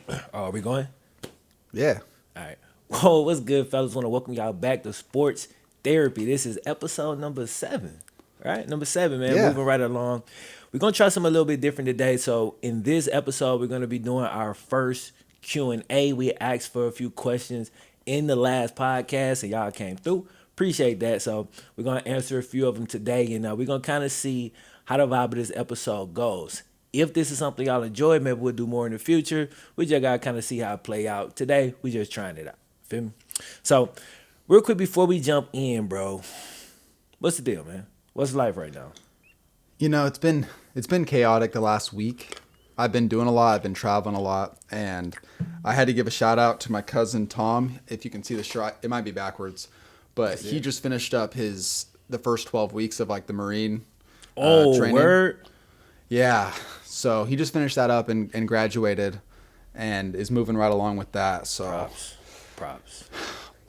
Oh, are we going? Yeah. All right. Whoa, what's good, fellas? Want to welcome y'all back to Sports Therapy. This is episode number 7, right? Number 7, man. Yeah. Moving right along. We're gonna try something a little bit different today. So in this episode, we're gonna be doing our first Q&A. We asked for a few questions in the last podcast, and y'all came through. Appreciate that. So we're gonna answer a few of them today, and we're gonna kind of see how the vibe of this episode goes. If this is something y'all enjoy, maybe we'll do more in the future. We just gotta kind of see how it play out. Today, we just trying it out. Feel me? So, real quick before we jump in, bro, what's the deal, man? What's life right now? It's been chaotic the last week. I've been doing a lot. I've been traveling a lot, and I had to give a shout out to my cousin Tom. If you can see the shot, it might be backwards, but he just finished up the first 12 weeks of like the Marine Oh, training. word. Yeah. So he just finished that up and graduated, and is moving right along with that. So Props.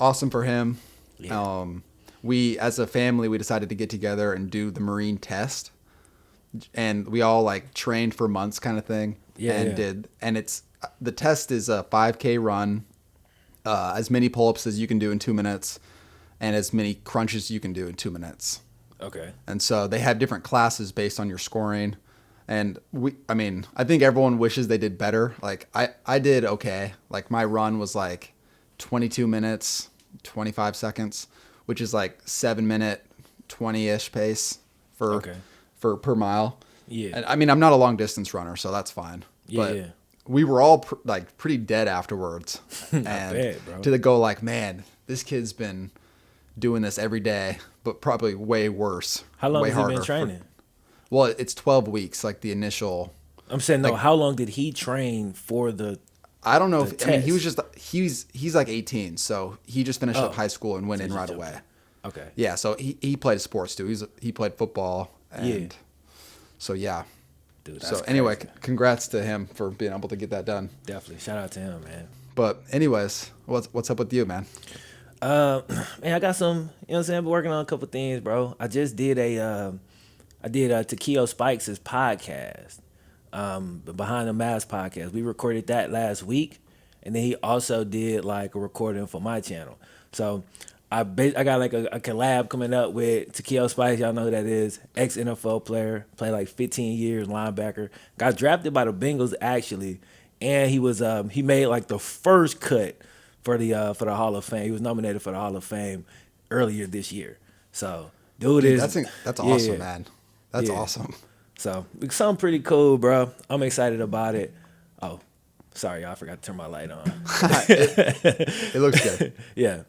awesome for him. Yeah. We as a family we decided to get together and do the Marine test, and we all like trained for months kind of thing. Yeah, and yeah. did and it's the test is a 5K run, as many pull-ups as you can do in 2 minutes, and as many crunches you can do in 2 minutes. Okay. And so they have different classes based on your scoring. And I think everyone wishes they did better. Like I did okay. Like my run was like 22 minutes, 25 seconds, which is like 7 minute, 20-ish pace for Okay. for per mile. Yeah. And I mean, I'm not a long distance runner, so that's fine. Yeah, But yeah. we were all like pretty dead afterwards. And bad, bro. to the go like, man, this kid's been doing this every day, but probably way worse. How long way has he been harder. training? Well, it's 12 weeks, like the initial. I'm saying no. like- How long did he train for the? I don't know. The I mean, he was test. just he's like 18, so he just finished up high school and went So in he right jumped away. in. Okay. Yeah, so he played sports too. He played football, and Yeah. so yeah. Dude, that's So anyway, crazy. congrats to him for being able to get that done. Definitely shout out to him, man. But anyways, what's up with you, man? Uh, man, I got some. You know what I'm saying? I've been working on a couple things, bro. I just did a Tequila Spice's podcast, the Behind the Mask podcast. We recorded that last week, and then he also did like a recording for my channel. So I got like a collab coming up with Tequila Spice. Y'all know who that is. Ex NFL player, played like 15 years linebacker. Got drafted by the Bengals actually, and he made like the first cut for the Hall of Fame. He was nominated for the Hall of Fame earlier this year. So dude Dude, is that's yeah. awesome, man. That's Yeah. awesome. So something pretty cool, bro. I'm excited about it. Oh, sorry, y'all, I forgot to turn my light on. It looks good. Yeah,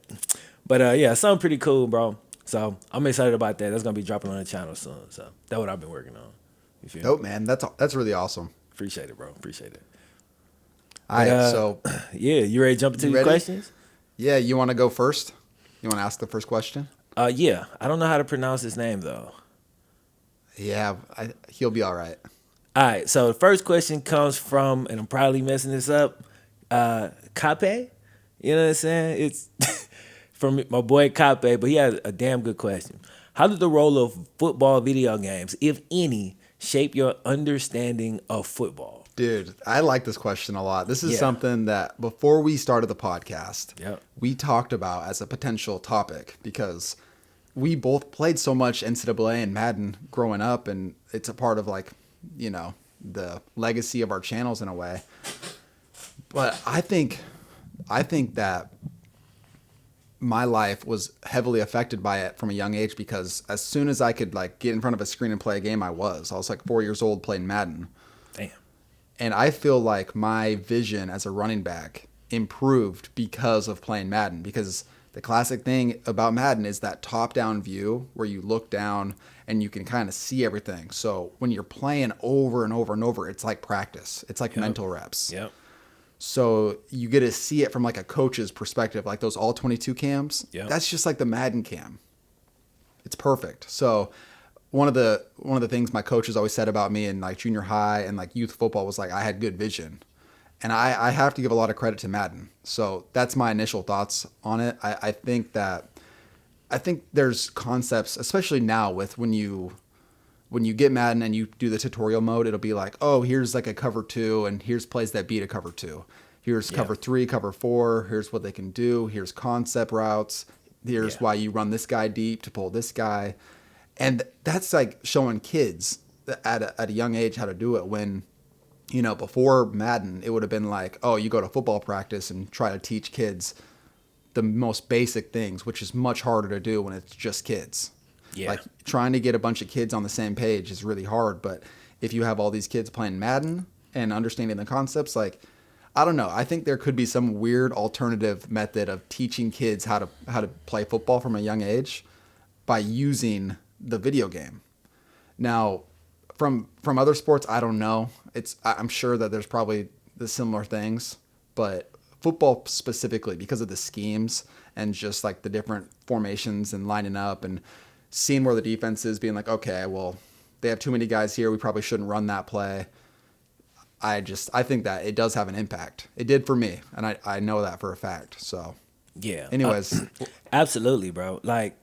but yeah, something pretty cool, bro. So I'm excited about that. That's gonna be dropping on the channel soon. So that's what I've been working on. You feel me? Dope, man. That's really awesome. Appreciate it, bro. Appreciate it. All right, uh, so Yeah, you ready to jump into You these ready? questions? yeah, you want to go first? You want to ask the first question? Yeah. I don't know how to pronounce his name though. Yeah, he'll be all right. All right, so the first question comes from, and I'm probably messing this up, Cape. You know what I'm saying? It's from my boy Cape, but he has a damn good question. How did the role of football video games, if any, shape your understanding of football? Dude, I like this question a lot. This is Yeah. something that before we started the podcast, Yep. we talked about as a potential topic because we both played so much NCAA and Madden growing up, and it's a part of like, the legacy of our channels in a way. But I think that my life was heavily affected by it from a young age because as soon as I could like get in front of a screen and play a game, I was like 4 years old playing Madden. Damn. And I feel like my vision as a running back improved because of playing Madden. Because the classic thing about Madden is that top-down view where you look down and you can kind of see everything. So when you're playing over and over and over, it's like practice. It's like mental reps. Yep. So you get to see it from like a coach's perspective, like those all 22 cams. Yep. That's just like the Madden cam. It's perfect. So one of the things my coaches always said about me in like junior high and like youth football was like I had good vision. And I have to give a lot of credit to Madden. So that's my initial thoughts on it. I think there's concepts, especially now with when you get Madden and you do the tutorial mode, it'll be like, oh, here's like a cover 2 and here's plays that beat a cover 2. Here's Yeah. cover 3, cover 4. Here's what they can do. Here's concept routes. Here's Yeah. why you run this guy deep to pull this guy. And that's like showing kids at a young age how to do it when, before Madden, it would have been like, oh, you go to football practice and try to teach kids the most basic things, which is much harder to do when it's just kids. Yeah. Like trying to get a bunch of kids on the same page is really hard. But if you have all these kids playing Madden and understanding the concepts, like, I don't know. I think there could be some weird alternative method of teaching kids how to play football from a young age by using the video game. Now, from other sports, I don't know. I'm sure that there's probably the similar things, but football specifically, because of the schemes and just like the different formations and lining up and seeing where the defense is, being like, okay, well, they have too many guys here. We probably shouldn't run that play. I think that it does have an impact. It did for me, and I know that for a fact. So, Yeah. anyways, Absolutely, bro. Like,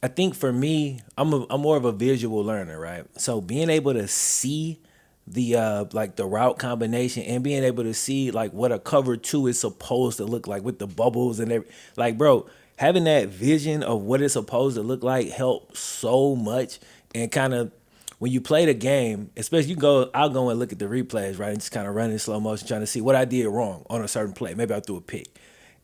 I think for me, I'm more of a visual learner, right? So being able to see the route combination and being able to see like what a cover 2 is supposed to look like with the bubbles and every, like, bro, having that vision of what it's supposed to look like helps so much. And kind of when you play the game, especially I'll go and look at the replays, right, and just kind of run in slow motion trying to see what I did wrong on a certain play. Maybe I threw a pick,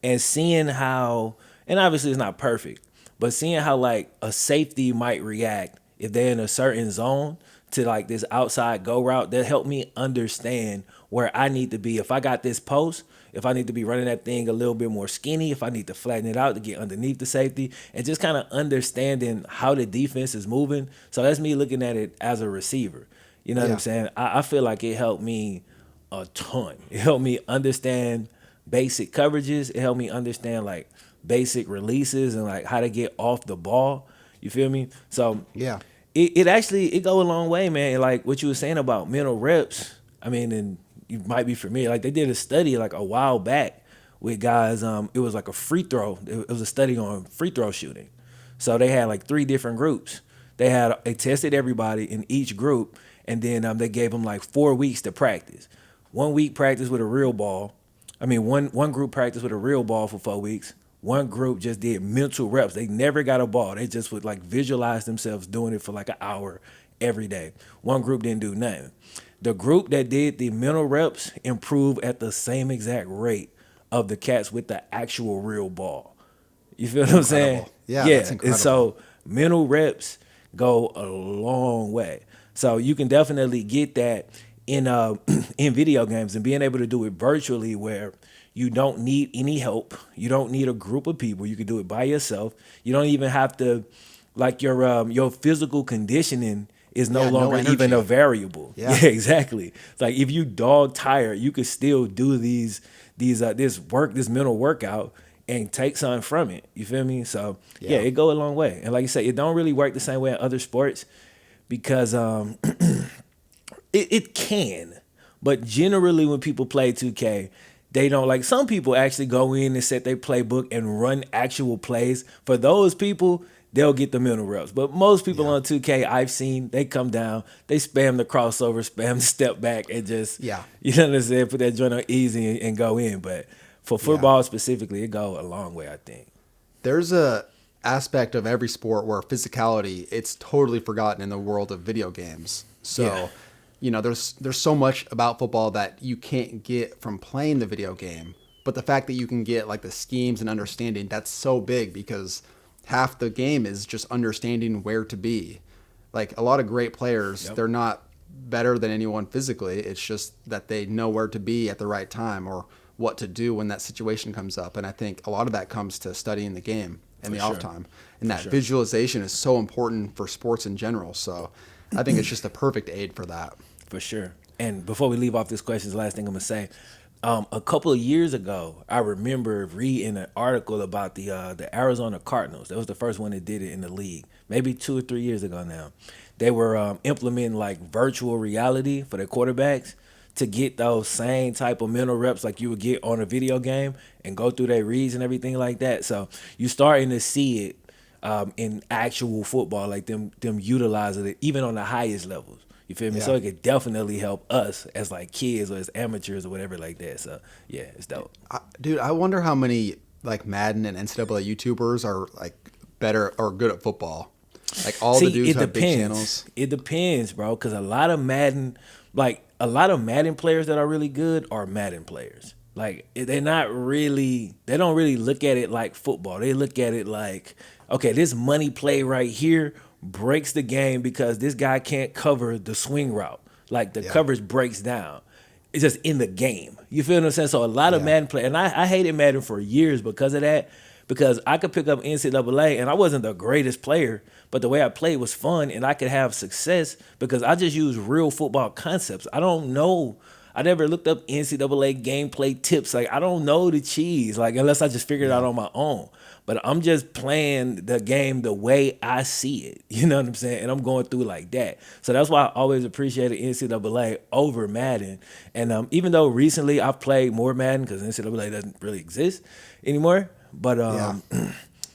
and seeing how, and obviously it's not perfect, but seeing how like a safety might react if they're in a certain zone to like this outside go route, that helped me understand where I need to be. If I got this post, if I need to be running that thing a little bit more skinny, if I need to flatten it out to get underneath the safety, and just kind of understanding how the defense is moving. So that's me looking at it as a receiver. You know what I'm yeah, saying? I feel like it helped me a ton. It helped me understand basic coverages. It helped me understand like basic releases and like how to get off the ball. You feel me? So yeah, it actually it go a long way, man. Like what you were saying about mental reps. I mean, and you might be familiar. Like they did a study like a while back with guys. It was like a free throw. It was a study on free throw shooting. So they had like 3 different groups. They tested everybody in each group, and then they gave them like 4 weeks to practice. 1 week practice with a real ball. I mean, one group practiced with a real ball for 4 weeks. One group just did mental reps. They never got a ball. They just would like visualize themselves doing it for like an hour every day. One group didn't do nothing. The group that did the mental reps improved at the same exact rate of the cats with the actual real ball. You feel what I'm saying? incredible. Yeah, Yeah. that's And incredible. so mental reps go a long way. So you can definitely get that in in video games and being able to do it virtually where you don't need any help. You don't need a group of people. You can do it by yourself. You don't even have to like your physical conditioning is no Yeah, no longer even a energy. variable. Yeah. Yeah, exactly. It's like if you dog tired, you could still do this mental workout and take something from it. You feel me? So yeah, Yeah. it go a long way. And like you said, it don't really work the same way in other sports because it can, but generally when people play 2K, they don't like. Some people actually go in and set their playbook and run actual plays. For those people, they'll get the mental reps. But most people Yeah. on 2K I've seen, they come down, they spam the crossover, spam the step back, and just Yeah. you know what I'm saying, put that joint on easy and go in. But for Yeah. football specifically, it go a long way, I think. There's a aspect of every sport where physicality, it's totally forgotten in the world of video games. So, Yeah. there's so much about football that you can't get from playing the video game, but the fact that you can get like the schemes and understanding, that's so big because half the game is just understanding where to be. Like a lot of great players, Yep. they're not better than anyone physically. It's just that they know where to be at the right time or what to do when that situation comes up. And I think a lot of that comes to studying the game and For the off sure. time. And that sure. visualization is so important for sports in general. So I think it's just a perfect aid for that. For sure. And before we leave off this question, the last thing I'm gonna say. A couple of years ago, I remember reading an article about the Arizona Cardinals. That was the first one that did it in the league. Maybe 2 or 3 years ago now. They were implementing like virtual reality for their quarterbacks to get those same type of mental reps like you would get on a video game and go through their reads and everything like that. So you starting to see it in actual football, like them utilizing it even on the highest levels. You feel me? Yeah. So it could definitely help us as like kids or as amateurs or whatever like that. So yeah, it's dope. Dude, I wonder how many like Madden and NCAA YouTubers are like better or good at football. Like all the See, dudes it who have big depends. channels. It depends, bro. Because a lot of Madden players that are really good are Madden players. Like they're not really. They don't really look at it like football. They look at it like, okay, this money play right here breaks the game because this guy can't cover the swing route. Like the Yeah. coverage breaks down. It's just in the game. You feel what I'm saying? So a lot of Yeah. Madden play, and I hated Madden for years because of that. Because I could pick up NCAA, and I wasn't the greatest player, but the way I played was fun, and I could have success because I just use real football concepts. I don't know. I never looked up NCAA gameplay tips. Like I don't know the cheese, like unless I just figured it out on my own. But I'm just playing the game the way I see it. You know what I'm saying? And I'm going through like that. So that's why I always appreciated NCAA over Madden. And even though recently I've played more Madden because NCAA doesn't really exist anymore. But Yeah.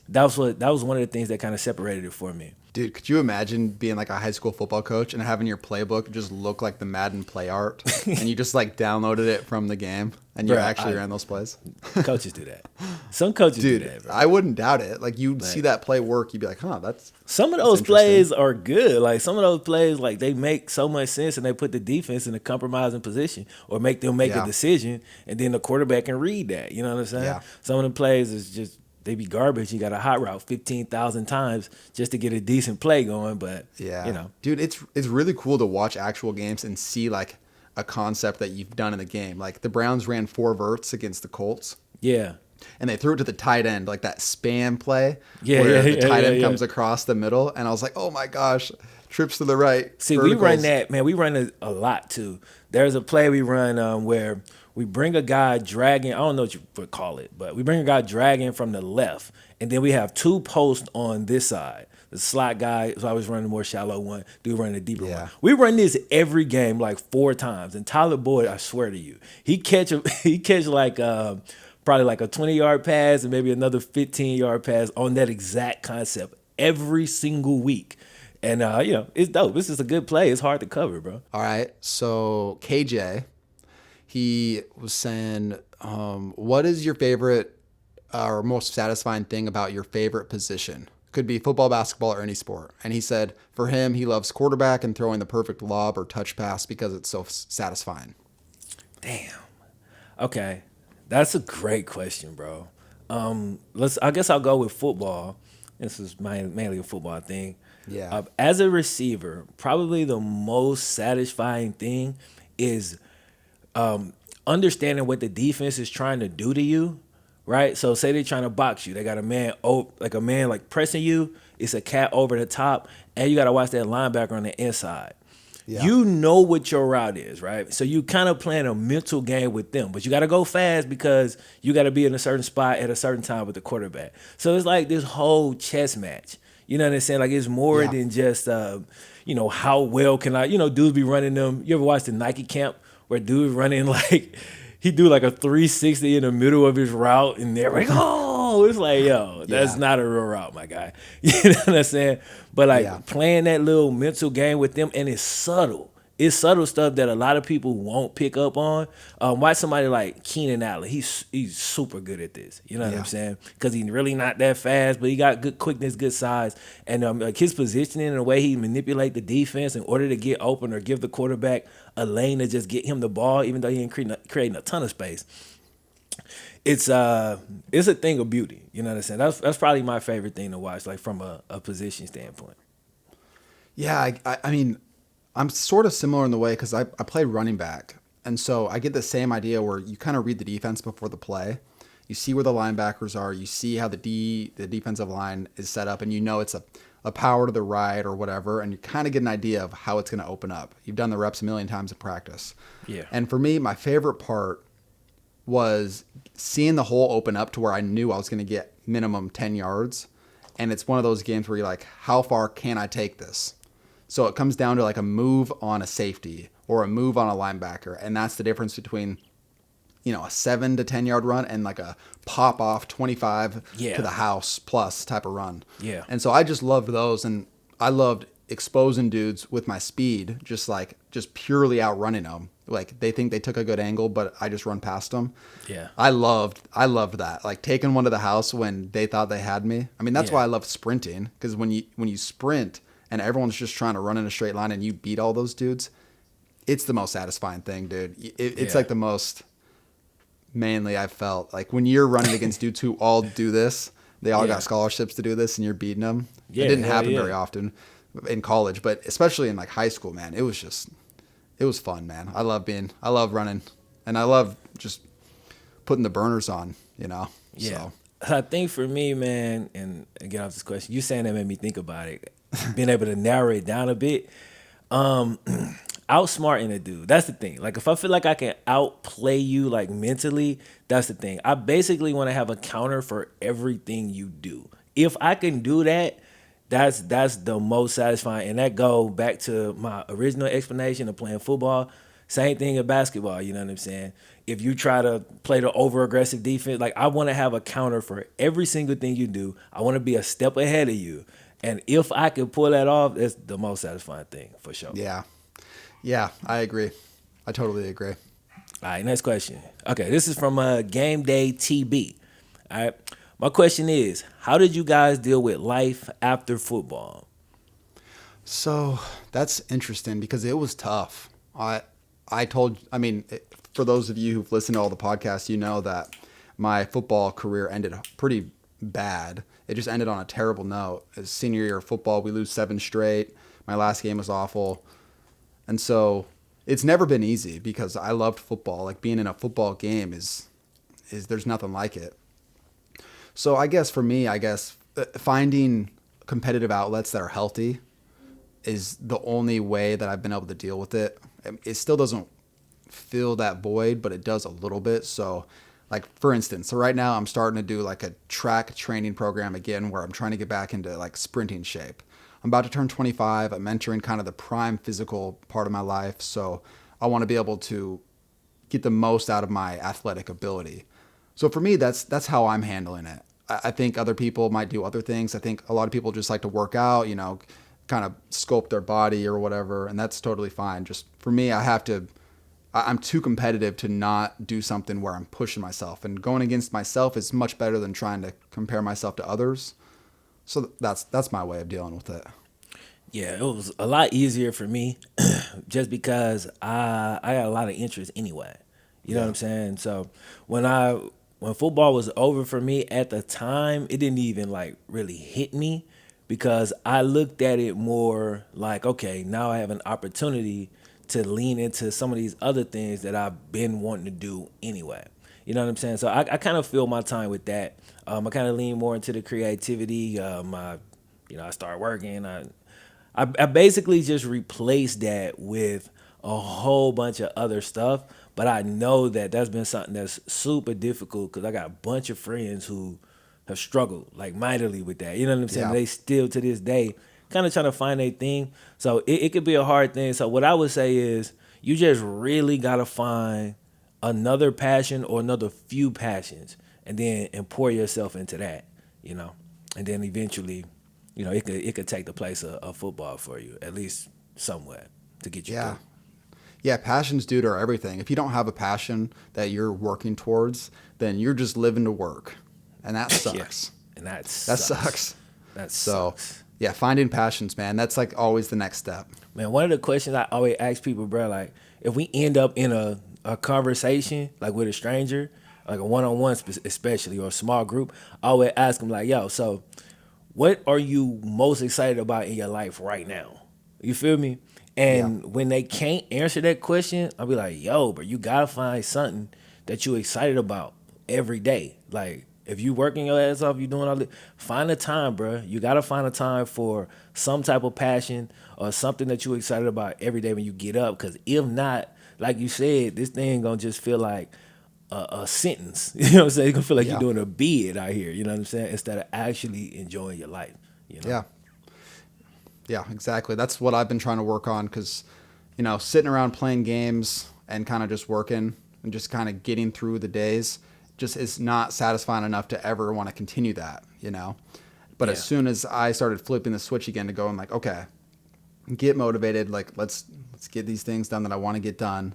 that was one of the things that kind of separated it for me. Dude, could you imagine being like a high school football coach and having your playbook just look like the Madden play art and you just like downloaded it from the game and you Bro, actually ran those plays? Coaches do that. Some coaches Dude, do that, bro. I wouldn't doubt it. Like you'd see that play work, you'd be like, huh, that's Some of that's those interesting. plays are good. Like some of those plays, like they make so much sense and they put the defense in a compromising position or make them make Yeah. a decision and then the quarterback can read that. You know what I'm saying? Yeah. Some of the plays is just they be garbage. You got a hot route 15,000 times just to get a decent play going. But Yeah. you know, Dude, it's really cool to watch actual games and see like a concept that you've done in the game. Like the Browns ran 4 verts against the Colts. yeah. And they threw it to the tight end, like that spam play Yeah, where yeah, the tight yeah, end yeah. comes across the middle. And I was like, oh my gosh, trips to the right. See, we run verticals. that, man. We run it a lot too. There's a play we run where we bring a guy dragging. I don't know what you would call it, but we bring a guy dragging from the left, and then we have 2 posts on this side. The slot guy is always running the more shallow one. Dude running the deeper Yeah. one. We run this every game like 4 times. And Tyler Boyd, I swear to you, he catch like probably like a 20-yard pass and maybe another 15-yard pass on that exact concept every single week. And it's dope. This is a good play. It's hard to cover, bro. All right. So KJ, he was saying, what is your favorite or most satisfying thing about your favorite position? Could be football, basketball, or any sport. And he said for him, he loves quarterback and throwing the perfect lob or touch pass because it's so satisfying. Damn. Okay. That's a great question, bro. I guess I'll go with football. This is mainly a football thing. Yeah. As a receiver, probably the most satisfying thing is understanding what the defense is trying to do to you, right? So say they're trying to box you. They got a man like pressing you. It's a cat over the top, and you got to watch that linebacker on the inside. Yeah. You know what your route is, right? So you kind of playing a mental game with them, but you got to go fast because you got to be in a certain spot at a certain time with the quarterback. So it's like this whole chess match. You know what I'm saying? Like it's more Yeah. than just, how well can I, dudes be running them. You ever watch the Nike camp where dudes running like, he do like a 360 in the middle of his route and they're like, oh, it's like, yo, that's Yeah. not a real route, my guy. You know what I'm saying? But like Yeah. playing that little mental game with them, and it's subtle. It's subtle stuff that a lot of people won't pick up on. Watch somebody like Keenan Allen. He's super good at this. You know what Yeah. I'm saying? Because he's really not that fast, but he got good quickness, good size, and like his positioning and the way he manipulate the defense in order to get open or give the quarterback a lane to just get him the ball, even though he ain't creating a ton of space. It's a thing of beauty. You know what I'm saying? That's probably my favorite thing to watch, like from a position standpoint. Yeah, I mean, I'm sort of similar in the way because I played running back. And so I get the same idea where you kind of read the defense before the play. You see where the linebackers are. You see how the defensive line is set up, and you know it's a power to the right or whatever, and you kind of get an idea of how it's going to open up. You've done the reps a million times in practice. Yeah. And for me, my favorite part was seeing the hole open up to where I knew I was going to get minimum 10 yards. And it's one of those games where you're like, how far can I take this? So it comes down to like a move on a safety or a move on a linebacker. And that's the difference between, a 7 to 10 yard run and like a pop off 25 Yeah. to the house plus type of run. Yeah. And so I just loved those. And I loved exposing dudes with my speed, just purely outrunning them. Like they think they took a good angle, but I just run past them. Yeah. I loved that. Like taking one to the house when they thought they had me. I mean, that's Yeah. why I love sprinting, because when you sprint and everyone's just trying to run in a straight line and you beat all those dudes, it's the most satisfying thing, dude. It's Yeah. like the most manly I've felt. Like when you're running against dudes who all do this, they all Yeah. got scholarships to do this, and you're beating them. Yeah, It didn't hell happen yeah. very often in college, but especially in like high school, man. It was fun, man. I love running, and I love just putting the burners on, you know? Yeah. So, I think for me, man, and get off this question, you saying that made me think about it. Being able to narrow it down a bit. Outsmarting a dude. That's the thing. Like if I feel like I can outplay you like mentally, that's the thing. I basically want to have a counter for everything you do. If I can do that, that's the most satisfying. And that go back to my original explanation of playing football. Same thing in basketball, you know what I'm saying? If you try to play the over aggressive defense, like I want to have a counter for every single thing you do. I want to be a step ahead of you. And if I can pull that off, that's the most satisfying thing for sure. yeah. Yeah, I agree. I totally agree. All right, next question. Okay, this is from Game Day TB. All right, my question is, how did you guys deal with life after football? So that's interesting because it was tough. I mean, for those of you who've listened to all the podcasts, you know that my football career ended pretty bad. It just ended on a terrible note. As senior year of football, we lose 7 straight. My last game was awful. And so it's never been easy because I loved football. Like being in a football game is there's nothing like it. So I guess for me, finding competitive outlets that are healthy is the only way that I've been able to deal with it. It still doesn't fill that void, but it does a little bit. So like for instance, so right now I'm starting to do like a track training program again where I'm trying to get back into like sprinting shape. I'm about to turn 25. I'm entering kind of the prime physical part of my life. So I want to be able to get the most out of my athletic ability. So for me, that's how I'm handling it. I think other people might do other things. I think a lot of people just like to work out, you know, kind of sculpt their body or whatever. And that's totally fine. Just for me, I'm too competitive to not do something where I'm pushing myself, and going against myself is much better than trying to compare myself to others. So that's my way of dealing with it. Yeah, it was a lot easier for me just because I got a lot of interest anyway. You know what Yeah. I'm saying? So when football was over for me at the time, it didn't even like really hit me because I looked at it more like, okay, now I have an opportunity to lean into some of these other things that I've been wanting to do anyway. You know what I'm saying? So I kind of fill my time with that. I kind of lean more into the creativity. I start working. I basically just replaced that with a whole bunch of other stuff. But I know that that's been something that's super difficult because I got a bunch of friends who have struggled like mightily with that. You know what I'm saying? Yeah. They still to this day kind of trying to find their thing. So it could be a hard thing. So what I would say is you just really gotta find another passion or another few passions and pour yourself into that, you know. And then eventually, it could take the place of football for you, at least somewhat, to get you Yeah. through. Yeah, passions, dude, are everything. If you don't have a passion that you're working towards, then you're just living to work. And that Yeah. sucks. And that That sucks. sucks. That So, sucks. yeah, finding passions, man, that's like always the next step. Man, one of the questions I always ask people, bro, like if we end up in a conversation like with a stranger, like a one-on-one especially or a small group, I always ask them like, yo, so what are you most excited about in your life right now? You feel me? Yeah. And when they can't answer that question, I'll be like, yo, bro, you gotta find something that you excited about every day. Like if you working your ass off, you doing all this, find a time, bro. You gotta find a time for some type of passion or something that you excited about every day when you get up. Cause if not, like you said, this thing gonna just feel like a sentence. You know what I'm saying? It's gonna feel like you're Yeah. doing a bid out here. You know what I'm saying? Instead of actually enjoying your life. You know? Yeah. Yeah, exactly. That's what I've been trying to work on because, you know, sitting around playing games and kind of just working and just kind of getting through the days just is not satisfying enough to ever want to continue that, you know? But Yeah. as soon as I started flipping the switch again to going like, okay, get motivated. Like let's get these things done that I want to get done.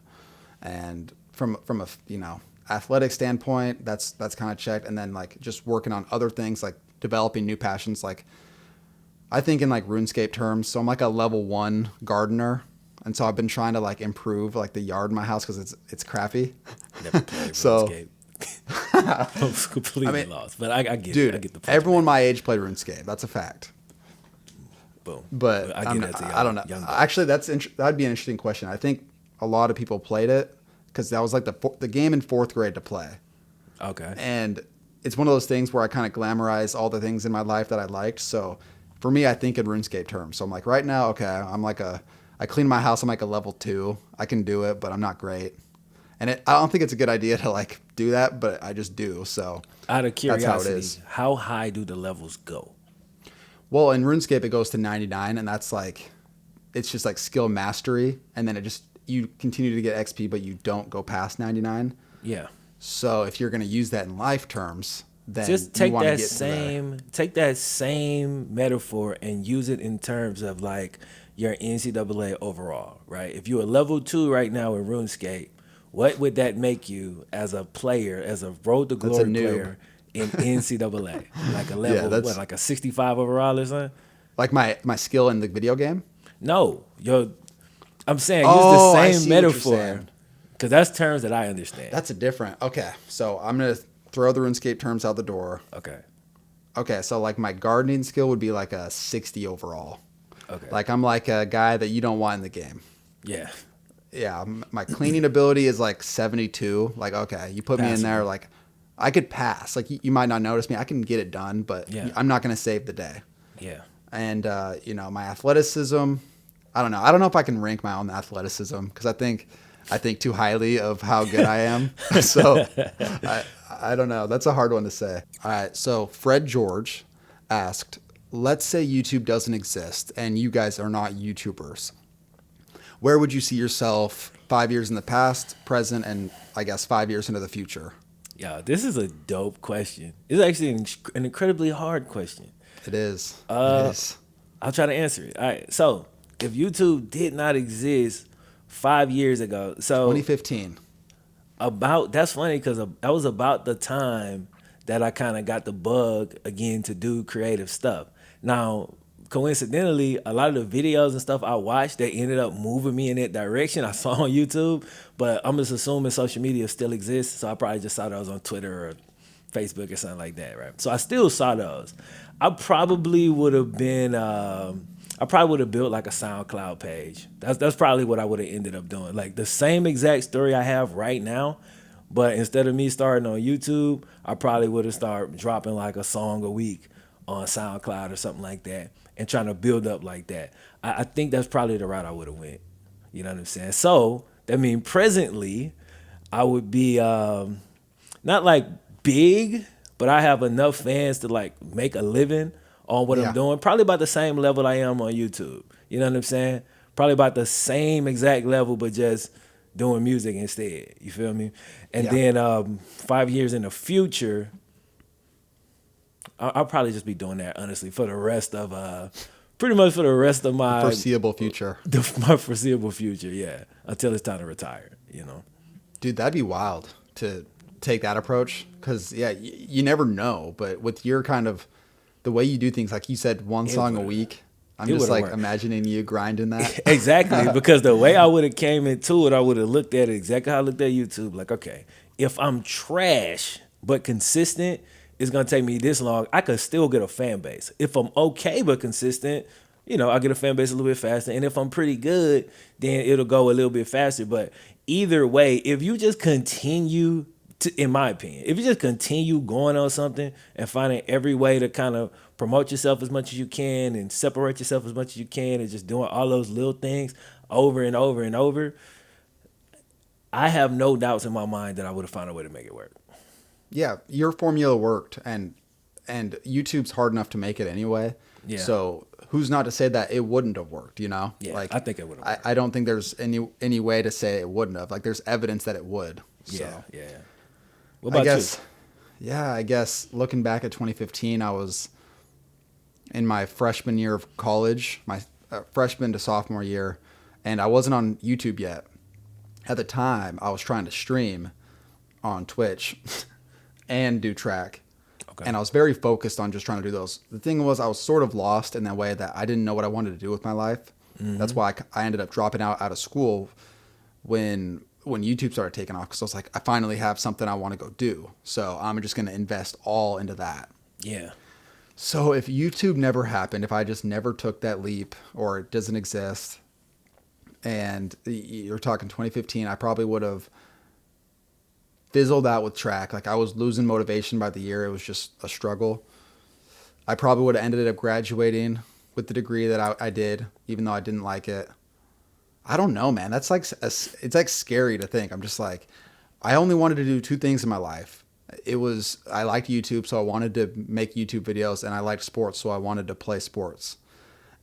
And from a athletic standpoint, that's kind of checked. And then like just working on other things, like developing new passions. Like I think in like RuneScape terms, so I'm like a level 1 gardener. And so I've been trying to like improve like the yard in my house because it's crappy. Never played So RuneScape. I was completely lost, but I get dude, it. I get the point. everyone my age played RuneScape. That's a fact. Boom. But I get that to I don't know. Actually, that'd be an interesting question. I think a lot of people played it because that was like the game in 4th grade to play. Okay. And it's one of those things where I kind of glamorize all the things in my life that I liked. So for me, I think in RuneScape terms. So I'm like right now, okay, I clean my house. I'm like a level 2. I can do it, but I'm not great. And I don't think it's a good idea to like do that, but I just do. So out of curiosity, that's how it is. How high do the levels go? Well, in RuneScape, it goes to 99, and that's like, it's just like skill mastery, and then you continue to get XP, but you don't go past 99. Yeah. So if you're going to use that in life terms, then just take you want to that get same metaphor and use it in terms of like your NCAA overall, right? If you're a level 2 right now in RuneScape, what would that make you as a player, as a Road to Glory player in NCAA? Like a level, like a 65 overall or something? Like my skill in the video game? No, I'm saying use the same metaphor because that's terms that I understand. That's a different. Okay, so I'm gonna throw the RuneScape terms out the door. Okay, so like my gardening skill would be like a 60 overall. Okay, like I'm like a guy that you don't want in the game. Yeah, my cleaning ability is like 72. Like, okay, you put me in there, like, I could pass. Like, you might not notice me. I can get it done, but I'm not going to save the day. Yeah. And, my athleticism, I don't know. I don't know if I can rank my own athleticism because I think too highly of how good I am. So, I don't know. That's a hard one to say. All right, so Fred George asked, let's say YouTube doesn't exist and you guys are not YouTubers. Where would you see yourself 5 years in the past, present, and I guess 5 years into the future? Yeah, this is a dope question. It's actually an incredibly hard question. It is. I'll try to answer it. All right. So if YouTube did not exist 5 years ago, so 2015. That's funny because that was about the time that I kind of got the bug again to do creative stuff. Now, coincidentally, a lot of the videos and stuff I watched that ended up moving me in that direction I saw on YouTube, but I'm just assuming social media still exists, so I probably just saw those on Twitter or Facebook or something like that, right? So I still saw those. I probably would have built like a SoundCloud page. That's probably what I would have ended up doing. Like the same exact story I have right now, but instead of me starting on YouTube, I probably would have started dropping like a song a week on SoundCloud or something like that and trying to build up like that. I think that's probably the route I would have went. You know what I'm saying? So that means presently I would be not like big, but I have enough fans to like make a living on what I'm doing. Probably about the same level I am on YouTube. You know what I'm saying? Probably about the same exact level, but just doing music instead. You feel me? And then 5 years in the future, I'll probably just be doing that, honestly, for the rest of, pretty much for the rest of my foreseeable future. My foreseeable future, yeah, until it's time to retire, you know. Dude, that'd be wild to take that approach because, you never know. But with your kind of the way you do things, like you said, one song a week, I'm just like imagining you grinding that. Exactly, because the way I would have came into it, I would have looked at it exactly how I looked at YouTube. Like, okay, if I'm trash but consistent, it's going to take me this long. I could still get a fan base. If I'm okay but consistent, I'll get a fan base a little bit faster. And if I'm pretty good, then it'll go a little bit faster. But either way, if you just continue in my opinion, if you just continue going on something and finding every way to kind of promote yourself as much as you can and separate yourself as much as you can and just doing all those little things over and over and over, I have no doubts in my mind that I would have found a way to make it work. Yeah, your formula worked, and YouTube's hard enough to make it anyway. Yeah. So who's not to say that it wouldn't have worked? Yeah, like I think it would have. I don't think there's any way to say it wouldn't have. Like there's evidence that it would. Yeah. What about you? I guess looking back at 2015, I was in my freshman year of college. freshman to sophomore year, and I wasn't on YouTube yet. At the time, I was trying to stream on Twitch and do track. Okay. And I was very focused on just trying to do those. The thing was, I was sort of lost in that way that I didn't know what I wanted to do with my life. That's why I ended up dropping out of school when YouTube started taking off, because I was like, I finally have something I want to go do. So I'm just going to invest all into that. Yeah. So if YouTube never happened, if I just never took that leap, or it doesn't exist, and you're talking 2015, I probably would have fizzled out with track. Like, I was losing motivation by the year. It was just a struggle. I probably would have ended up graduating with the degree that I did, even though I didn't like it. I don't know, man. That's like, it's like scary to think. I'm just like, I only wanted to do two things in my life. I liked YouTube, so I wanted to make YouTube videos, and I liked sports, so I wanted to play sports.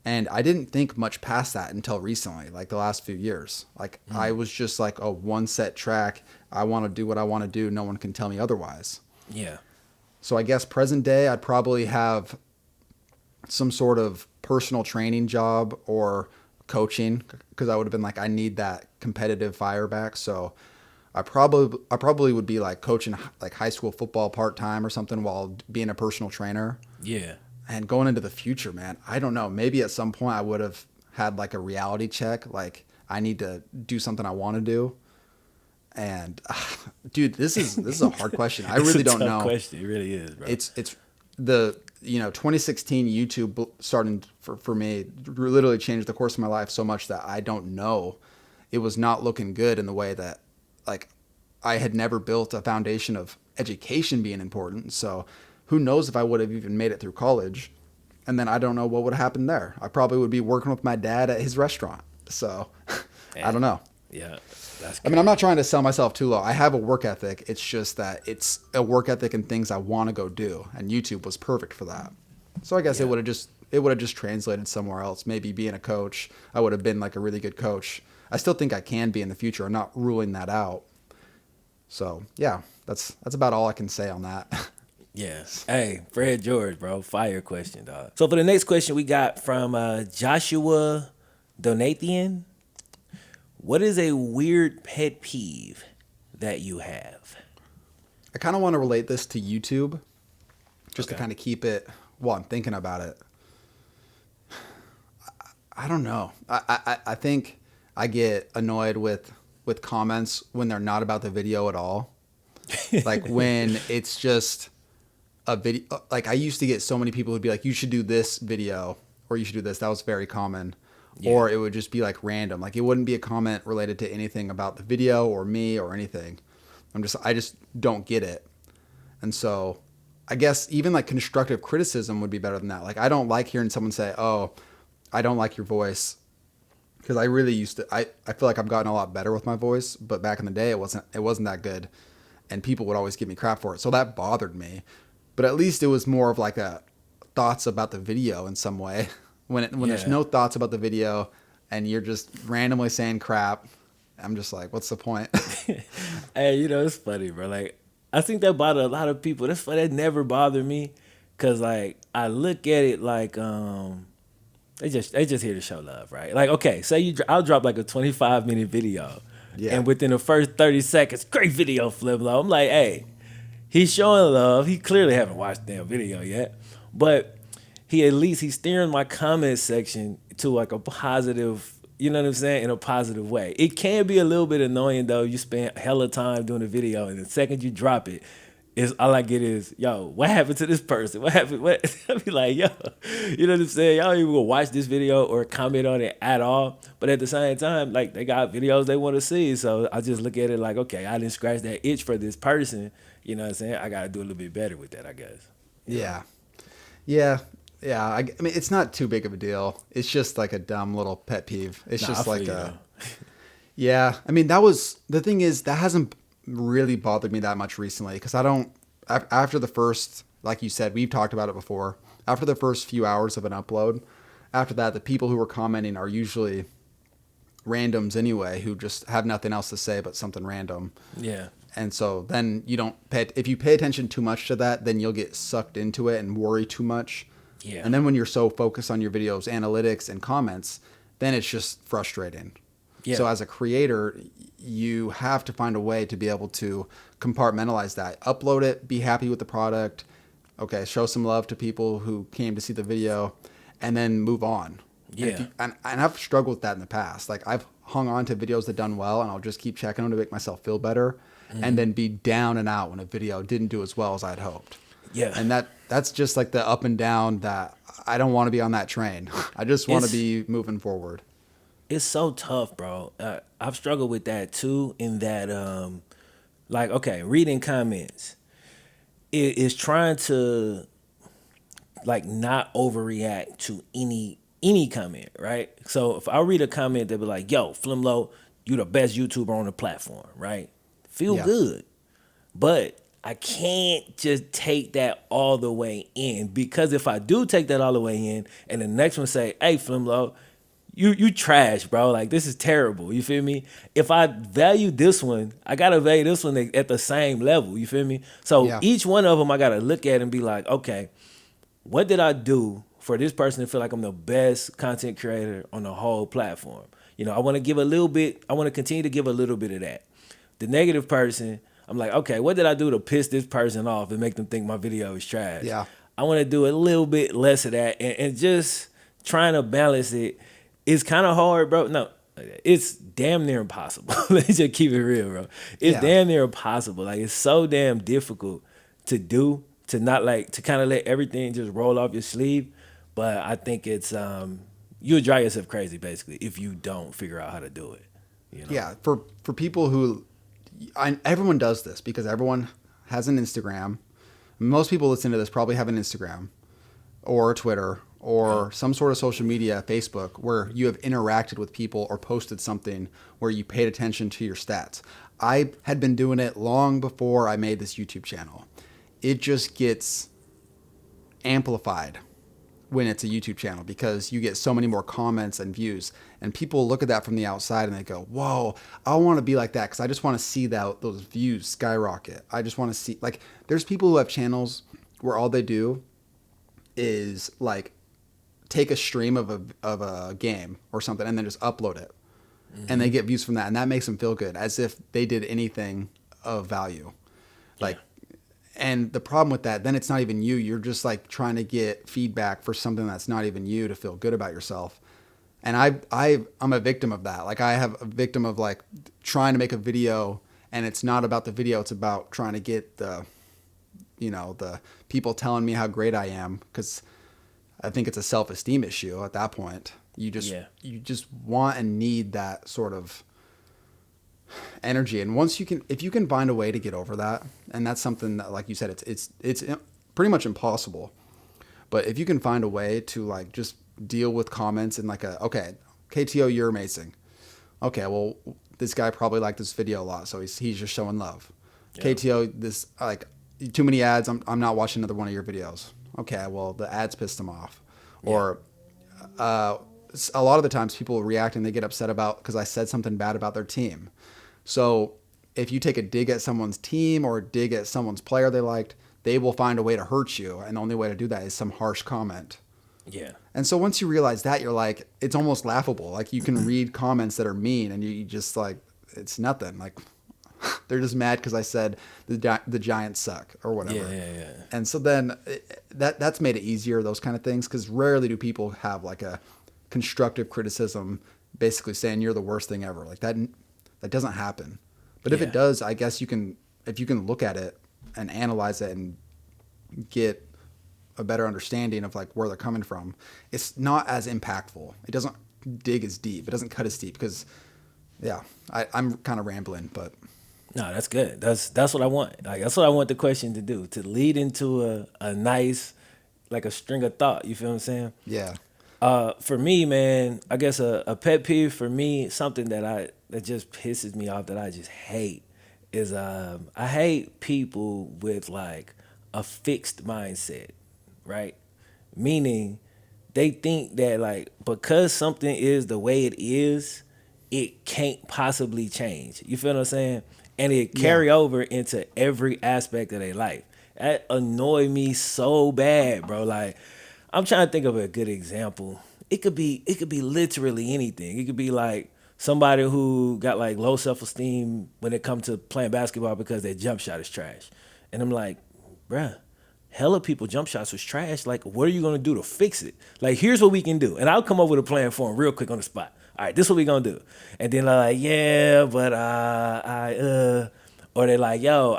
And I didn't think much past that until recently, like the last few years. Like, I was just like, oh, one set track. I want to do what I want to do. No one can tell me otherwise. Yeah. So I guess present day, I'd probably have some sort of personal training job or coaching, because I would have been like, I need that competitive fire back. So I probably would be like coaching like high school football part-time or something while being a personal trainer. Yeah. And going into the future, man, I don't know. Maybe at some point I would have had like a reality check. Like, I need to do something I want to do. And dude, this is a hard question. I really don't know. Question. It really is, bro. It's the 2016 YouTube starting for me literally changed the course of my life so much that I don't know. It was not looking good in the way that, like, I had never built a foundation of education being important. So who knows if I would have even made it through college. And then I don't know what would have happened there. I probably would be working with my dad at his restaurant. So I don't know. Yeah. I mean, I'm not trying to sell myself too low. I have a work ethic. It's just that it's a work ethic and things I want to go do. And YouTube was perfect for that. So I guess it would have just translated somewhere else. Maybe being a coach, I would have been like a really good coach. I still think I can be in the future. I'm not ruling that out. So yeah, that's about all I can say on that. Yeah. Hey, Fred George, bro. Fire question, dog. So for the next question we got from Joshua Donathian. What is a weird pet peeve that you have? I kind of want to relate this to YouTube, just to kind of keep it while I'm thinking about it. I don't know. I think I get annoyed with comments when they're not about the video at all. Like, when it's just a video. Like, I used to get so many people who'd be like, you should do this video, or you should do this. That was very common. Yeah. Or it would just be like random. Like, it wouldn't be a comment related to anything about the video or me or anything. I just don't get it. And so I guess even like constructive criticism would be better than that. Like, I don't like hearing someone say, oh, I don't like your voice. Because I really used to, I feel like I've gotten a lot better with my voice, but back in the day it wasn't that good. And people would always give me crap for it. So that bothered me. But at least it was more of like a thoughts about the video in some way. When there's no thoughts about the video and you're just randomly saying crap, I'm just like, what's the point? Hey, it's funny, bro. Like, I think that bothered a lot of people. That's why that never bothered me, cause like I look at it like they just here to show love, right? Like, okay, say I'll drop like a 25-minute video, and within the first 30 seconds, great video, flip low. I'm like, hey, he's showing love. He clearly haven't watched the damn video yet, but he's steering my comment section to like a positive, you know what I'm saying, in a positive way. It can be a little bit annoying though. You spend hella time doing a video, and the second you drop it, all I get is, yo, what happened to this person? What happened? What? I be like, yo, you know what I'm saying? Y'all even gonna watch this video or comment on it at all. But at the same time, like, they got videos they want to see. So I just look at it like, okay, I didn't scratch that itch for this person. You know what I'm saying? I got to do a little bit better with that, I guess. Yeah. I mean, it's not too big of a deal. It's just like a dumb little pet peeve. It's just like yeah. I mean, the thing is, that hasn't really bothered me that much recently, because after the first, like you said, we've talked about it before, after the first few hours of an upload, after that, the people who are commenting are usually randoms anyway, who just have nothing else to say but something random. Yeah. And so then if you pay attention too much to that, then you'll get sucked into it and worry too much. Yeah. And then when you're so focused on your videos, analytics and comments, then it's just frustrating. Yeah. So as a creator, you have to find a way to be able to compartmentalize that. Upload it, be happy with the product. Okay, show some love to people who came to see the video, and then move on. Yeah. And I've struggled with that in the past. Like I've hung on to videos that done well, and I'll just keep checking them to make myself feel better, and then be down and out when a video didn't do as well as I'd hoped. Yeah. And that's just like the up and down that I don't want to be on that train. I just want to be moving forward. It's so tough, bro. I've struggled with that too. In that, like, okay, reading comments, it is trying to like not overreact to any comment, right? So if I read a comment that be like, "Yo, Flimlo, you the best YouTuber on the platform," right? Feel Yeah. good, but I can't just take that all the way in, because if I do take that all the way in, and the next one say, "Hey, Flimlo, you trash, bro. Like, this is terrible." You feel me? If I value this one, I gotta value this one at the same level. You feel me? So Yeah. each one of them, I gotta look at and be like, okay, what did I do for this person to feel like I'm the best content creator on the whole platform? You know, I want to give a little bit. I want to continue to give a little bit of that. The negative person, I'm like, okay, what did I do to piss this person off and make them think my video is trash? Yeah. I want to do a little bit less of that, and just trying to balance it is kind of hard, bro. No, it's damn near impossible. Let's just keep it real, bro. It's Yeah. damn near impossible. Like, it's so damn difficult to do, to not like, to kind of let everything just roll off your sleeve. But I think it's you'll drive yourself crazy basically if you don't figure out how to do it. You know? Yeah, for people who, everyone does this because everyone has an Instagram. Most people listening to this probably have an Instagram or Twitter or some sort of social media, Facebook, where you have interacted with people or posted something where you paid attention to your stats. I had been doing it long before I made this YouTube channel. It just gets amplified when it's a YouTube channel because you get so many more comments and views, and people look at that from the outside and they go, whoa, I want to be like that because I just want to see those views skyrocket. I just want to see, like, there's people who have channels where all they do is like take a stream of a game or something and then just upload it, and they get views from that, and that makes them feel good as if they did anything of value. Like, and the problem with that, then it's not even you. You're just like trying to get feedback for something that's not even you to feel good about yourself. And I'm a victim of that. Like, I have a victim of like trying to make a video, and it's not about the video. It's about trying to get the people telling me how great I am, because I think it's a self-esteem issue at that point. You just want and need that sort of energy. And if you can find a way to get over that, and that's something that, like you said, it's pretty much impossible. But if you can find a way to like just deal with comments and like okay, KTO, you're amazing. Okay, well, this guy probably liked this video a lot, so he's just showing love. Yeah. KTO, this like too many ads. I'm not watching another one of your videos. Okay, well, the ads pissed him off. Yeah. Or a lot of the times people react and they get upset because I said something bad about their team. So if you take a dig at someone's team or a dig at someone's player they liked, they will find a way to hurt you. And the only way to do that is some harsh comment. Yeah. And so once you realize that, you're like, it's almost laughable. Like, you can read comments that are mean and you just like, it's nothing. Like, they're just mad because I said the Giants suck or whatever. Yeah. And so then that's made it easier, those kind of things, because rarely do people have like a constructive criticism basically saying you're the worst thing ever. Like, that doesn't happen. But if it does, I guess if you can look at it and analyze it and get a better understanding of like where they're coming from, it's not as impactful. It doesn't dig as deep. It doesn't cut as deep because, I'm kind of rambling, but. No, that's good. That's what I want. Like, that's what I want the question to do, to lead into a nice, like a string of thought. You feel what I'm saying? Yeah. For me, man, I guess a pet peeve for me, something that just pisses me off, that I just hate, is I hate people with like a fixed mindset, right? Meaning they think that like because something is the way it is, it can't possibly change. You feel what I'm saying? And it carry over into every aspect of their life. That annoy me so bad, bro. Like, I'm trying to think of a good example. It could be literally anything. It could be like somebody who got like low self esteem when it comes to playing basketball because their jump shot is trash. And I'm like, bruh, hella people jump shots was trash. Like, what are you gonna do to fix it? Like, here's what we can do. And I'll come up with a plan for them real quick on the spot. All right, this is what we gonna do. And then they're like, yeah, but or they're like, yo,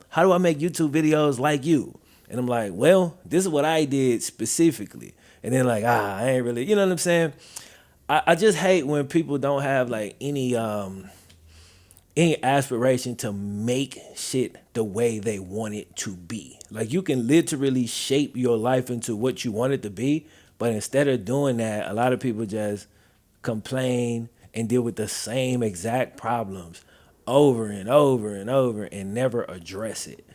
how do I make YouTube videos like you? And I'm like, well, this is what I did specifically. And then like, I ain't really, you know what I'm saying? I just hate when people don't have like any aspiration to make shit the way they want it to be. Like you can literally shape your life into what you want it to be, but instead of doing that, a lot of people just complain and deal with the same exact problems over and over and over and never address it.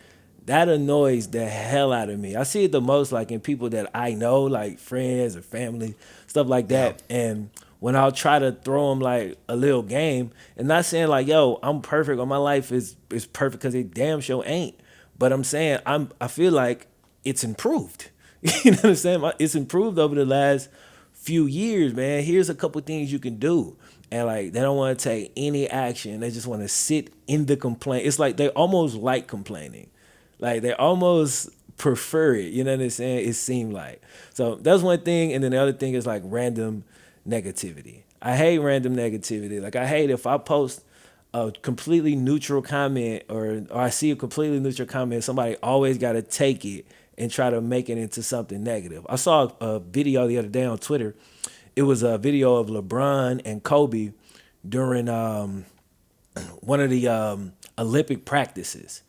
That annoys the hell out of me. I see it the most like in people that I know, like friends or family, stuff like Yeah. that. And when I'll try to throw them like a little game, and not saying like, yo, I'm perfect or my life is perfect because it damn sure ain't. But I'm saying I feel like it's improved. You know what I'm saying? It's improved over the last few years, man. Here's a couple things you can do. And like they don't want to take any action. They just want to sit in the complaint. It's like they almost like complaining. Like they almost prefer it. You know what I'm saying? It seemed like. So that's one thing. And then the other thing is like random negativity. I hate random negativity. Like I hate if I post a completely neutral comment or I see a completely neutral comment, somebody always got to take it and try to make it into something negative. I saw a video the other day on Twitter. It was a video of LeBron and Kobe during one of the Olympic practices,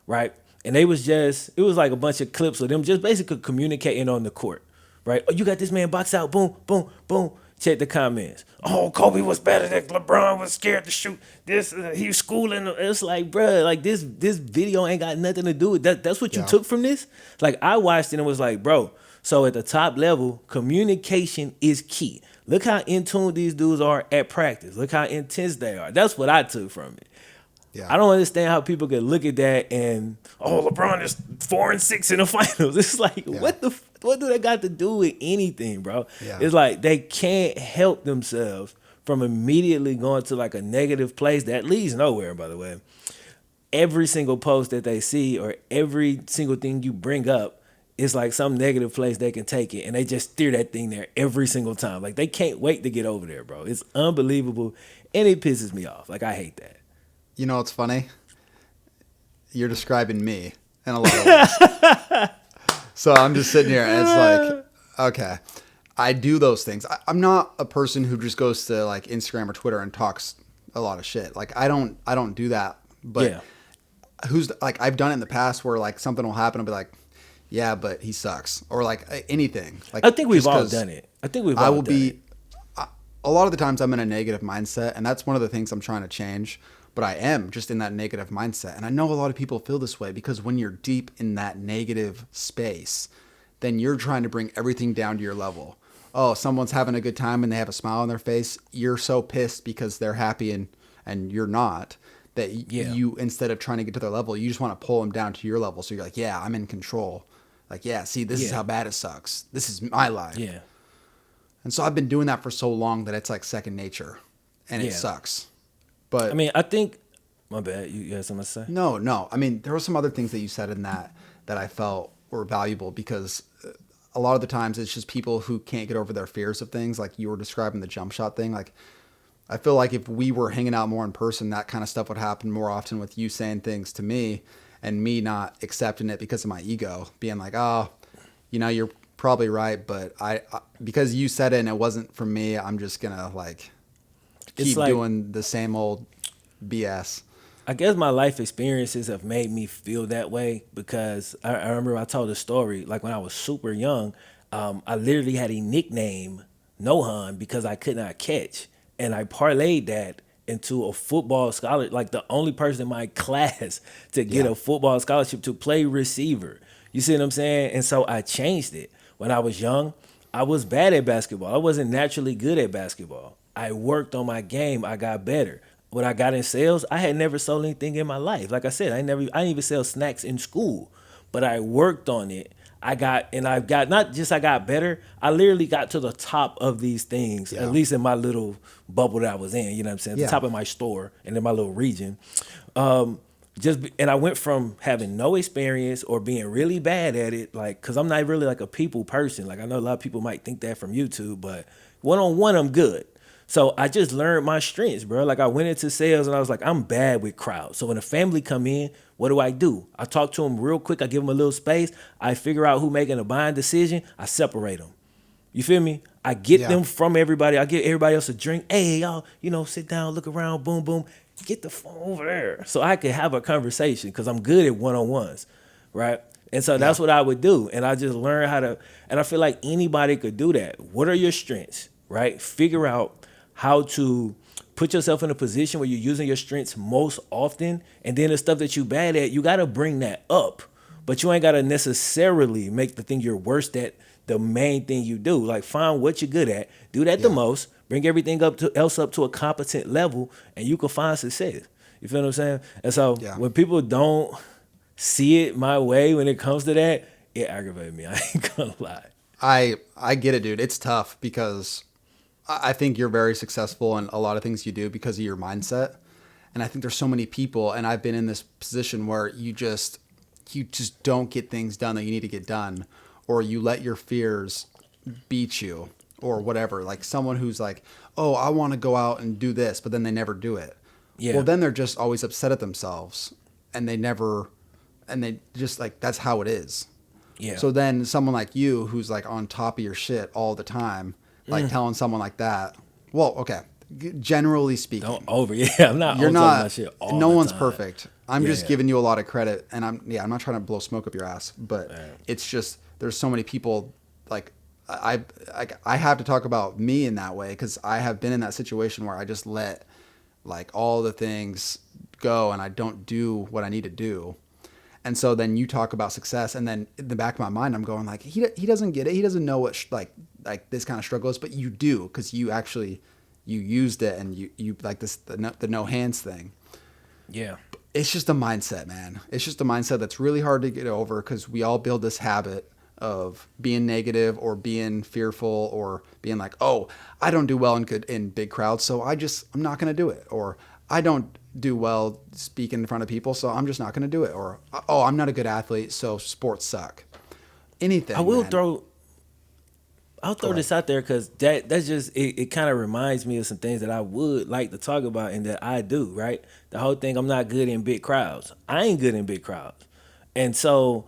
right? And it was like a bunch of clips of them just basically communicating on the court, right? Oh, you got this man box out, boom, boom, boom. Check the comments. Oh, Kobe was better than LeBron was scared to shoot. This he was schooling. It's like, bruh, like this video ain't got nothing to do with that. That's what you Yeah. took from this. Like I watched it and was like, bro. So at the top level, communication is key. Look how in tune these dudes are at practice. Look how intense they are. That's what I took from it. Yeah. I don't understand how people can look at that and LeBron is 4-6 in the finals. It's like what do they got to do with anything, bro? Yeah. It's like they can't help themselves from immediately going to like a negative place that leads nowhere, by the way. Every single post that they see or every single thing you bring up is like some negative place they can take it and they just steer that thing there every single time. Like they can't wait to get over there, bro. It's unbelievable and it pisses me off. Like I hate that. You know what's funny? You're describing me in a lot of ways. So I'm just sitting here and it's like, okay, I do those things. I'm not a person who just goes to like Instagram or Twitter and talks a lot of shit. Like I don't do that. But Yeah. I've done it in the past where like something will happen. I'll be like, yeah, but he sucks, or like anything. Like I think we've just all 'cause done it. I think we've I all will done be. it. A lot of the times I'm in a negative mindset, and that's one of the things I'm trying to change. But I am just in that negative mindset, and I know a lot of people feel this way because when you're deep in that negative space, then you're trying to bring everything down to your level. Oh, someone's having a good time and they have a smile on their face. You're so pissed because they're happy and you're not. That Yeah. you, instead of trying to get to their level, you just want to pull them down to your level. So you're like, yeah, I'm in control. Like, yeah, see, this is Yeah. how bad it sucks. This is my life. Yeah. And so I've been doing that for so long that it's like second nature, and it Yeah. sucks. But I mean, I think my bad. You had something to say? no. I mean, there were some other things that you said in that I felt were valuable because a lot of the times it's just people who can't get over their fears of things. Like you were describing the jump shot thing. Like I feel like if we were hanging out more in person, that kind of stuff would happen more often with you saying things to me and me not accepting it because of my ego, being like, oh, you're probably right, but I because you said it and it wasn't from me, I'm just gonna like It's keep like- doing the same old BS. I guess my life experiences have made me feel that way because I remember I told a story like when I was super young. I literally had a nickname, Nohan, because I could not catch, and I parlayed that into a football scholar, like the only person in my class to get Yeah. a football scholarship to play receiver. You see what I'm saying? And so I changed it. When I was young, I was bad at basketball. I wasn't naturally good at basketball. I worked on my game. I got better. When I got in sales, I had never sold anything in my life. Like I said, I didn't even sell snacks in school, but I worked on it. I've got not just I got better. I literally got to the top of these things, Yeah. at least in my little bubble that I was in. You know what I'm saying? Yeah. The top of my store and in my little region. And I went from having no experience or being really bad at it, like, cause I'm not really like a people person. Like I know a lot of people might think that from YouTube, but one on one I'm good. So I just learned my strengths, bro. Like I went into sales and I was like, I'm bad with crowds. So when a family come in, what do? I talk to them real quick. I give them a little space. I figure out who making a buying decision. I separate them. You feel me? I get Yeah. them from everybody. I get everybody else a drink. Hey, y'all, sit down, look around, boom, boom. Get the phone over there. So I could have a conversation because I'm good at one-on-ones, right? And so that's what I would do. And I just learned how to, and I feel like anybody could do that. What are your strengths, right? Figure out how to put yourself in a position where you're using your strengths most often. And then the stuff that you're bad at, you got to bring that up. But you ain't got to necessarily make the thing you're worst at the main thing you do. Like find what you're good at, do that the most, bring everything else up to a competent level, and you can find success. You feel what I'm saying? And so when people don't see it my way when it comes to that, it aggravates me. I ain't gonna lie. I get it, dude. It's tough because I think you're very successful in a lot of things you do because of your mindset. And I think there's so many people, and I've been in this position where you just don't get things done that you need to get done, or you let your fears beat you or whatever. Like someone who's like, oh, I want to go out and do this, but then they never do it. Yeah. Well, then they're just always upset at themselves and they just like, that's how it is. Yeah. So then someone like you, who's like on top of your shit all the time, like telling someone like that, well, okay. Generally speaking, I'm not. You're not. My shit all no the one's time. Perfect. I'm just giving you a lot of credit, and I'm not trying to blow smoke up your ass, but it's just there's so many people like I have to talk about me in that way because I have been in that situation where I just let like all the things go and I don't do what I need to do. And so then you talk about success, and then in the back of my mind, I'm going like, he doesn't get it. He doesn't know what like this kind of struggle is, but you do because you actually you used it, and you like this the no hands thing. Yeah, it's just a mindset, man. It's just a mindset that's really hard to get over because we all build this habit of being negative or being fearful or being like, oh, I don't do well in big crowds, so I'm not going to do it, or I don't do well speaking in front of people, so I'm just not going to do it. Or, oh, I'm not a good athlete, so sports suck. Anything. I'll throw this out there because that's just, it kind of reminds me of some things that I would like to talk about and that I do, right? The whole thing, I'm not good in big crowds. I ain't good in big crowds. And so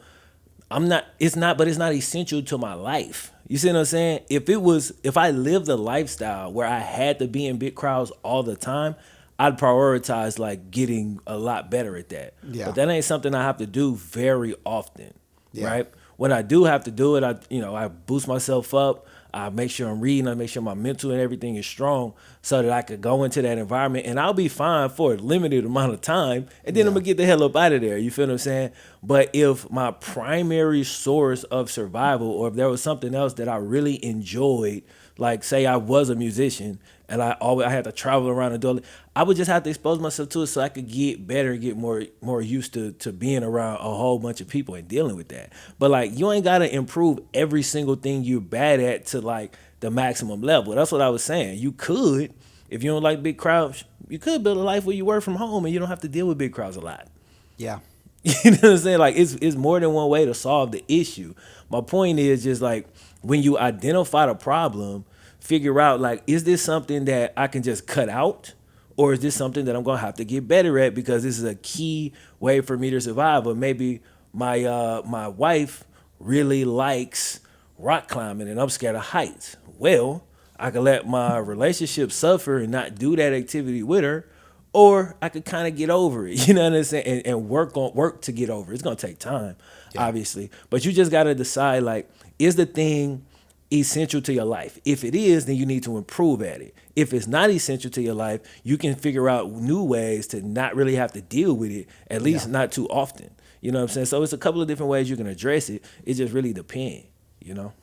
it's not essential to my life. You see what I'm saying? If I lived a lifestyle where I had to be in big crowds all the time, I'd prioritize like getting a lot better at that. Yeah. But that ain't something I have to do very often, right? When I do have to do it, I boost myself up. I make sure I'm reading. I make sure my mental and everything is strong so that I could go into that environment and I'll be fine for a limited amount of time. And then I'm going to get the hell up out of there. You feel what I'm saying? But if my primary source of survival, or if there was something else that I really enjoyed, like say I was a musician and I had to travel around and do it, I would just have to expose myself to it so I could get better and get more used to being around a whole bunch of people and dealing with that. But like you ain't gotta improve every single thing you're bad at to like the maximum level. That's what I was saying. You could, if you don't like big crowds, you could build a life where you work from home and you don't have to deal with big crowds a lot. Yeah. You know what I'm saying? Like it's more than one way to solve the issue. My point is just like when you identify the problem, figure out like, is this something that I can just cut out? Or is this something that I'm going to have to get better at because this is a key way for me to survive? Or maybe my wife really likes rock climbing and I'm scared of heights. Well, I could let my relationship suffer and not do that activity with her, or I could kind of get over it, you know what I'm saying, and work to get over it. It's going to take time, obviously. But you just got to decide, like, is the thing essential to your life? If it is, then you need to improve at it. If it's not essential to your life, you can figure out new ways to not really have to deal with it, at least not too often. You know what I'm saying? So it's a couple of different ways you can address it. It just really depends, you know?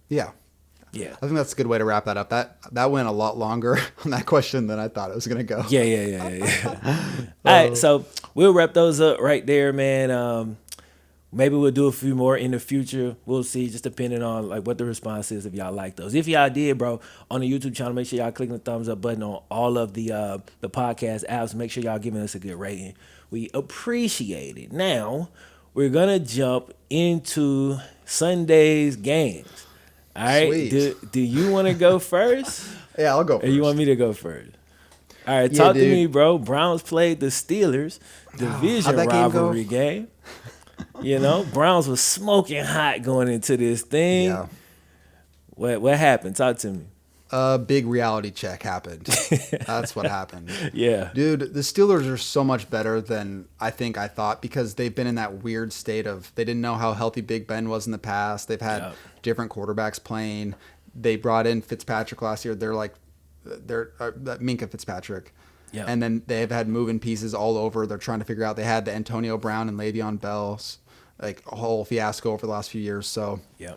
Yeah. Yeah. I think that's a good way to wrap that up. That went a lot longer on that question than I thought it was going to go. Yeah. All right, so we'll wrap those up right there, man. Maybe we'll do a few more in the future. We'll see, just depending on like what the response is if y'all like those. If y'all did, bro, on the YouTube channel, make sure y'all clicking the thumbs up button on all of the podcast apps. Make sure y'all giving us a good rating. We appreciate it. Now we're gonna jump into Sunday's games. All right. Sweet. Do you want to go first, Yeah, I'll go or first. you want me to go first? All right, Yeah, talk to dude. me, bro. Browns played the Steelers, division How'd that game go? rivalry game. You know, Browns was smoking hot going into this thing. Yeah. What happened? Talk to me. A big reality check happened. That's what happened. Yeah. Dude, the Steelers are so much better than I thought because they've been in that weird state of they didn't know how healthy Big Ben was in the past. They've had different quarterbacks playing. They brought in Fitzpatrick last year. They're Minka Fitzpatrick. Yeah. And then they've had moving pieces all over. They're trying to figure out. They had the Antonio Brown and Le'Veon Bell's like a whole fiasco over the last few years. So Yeah.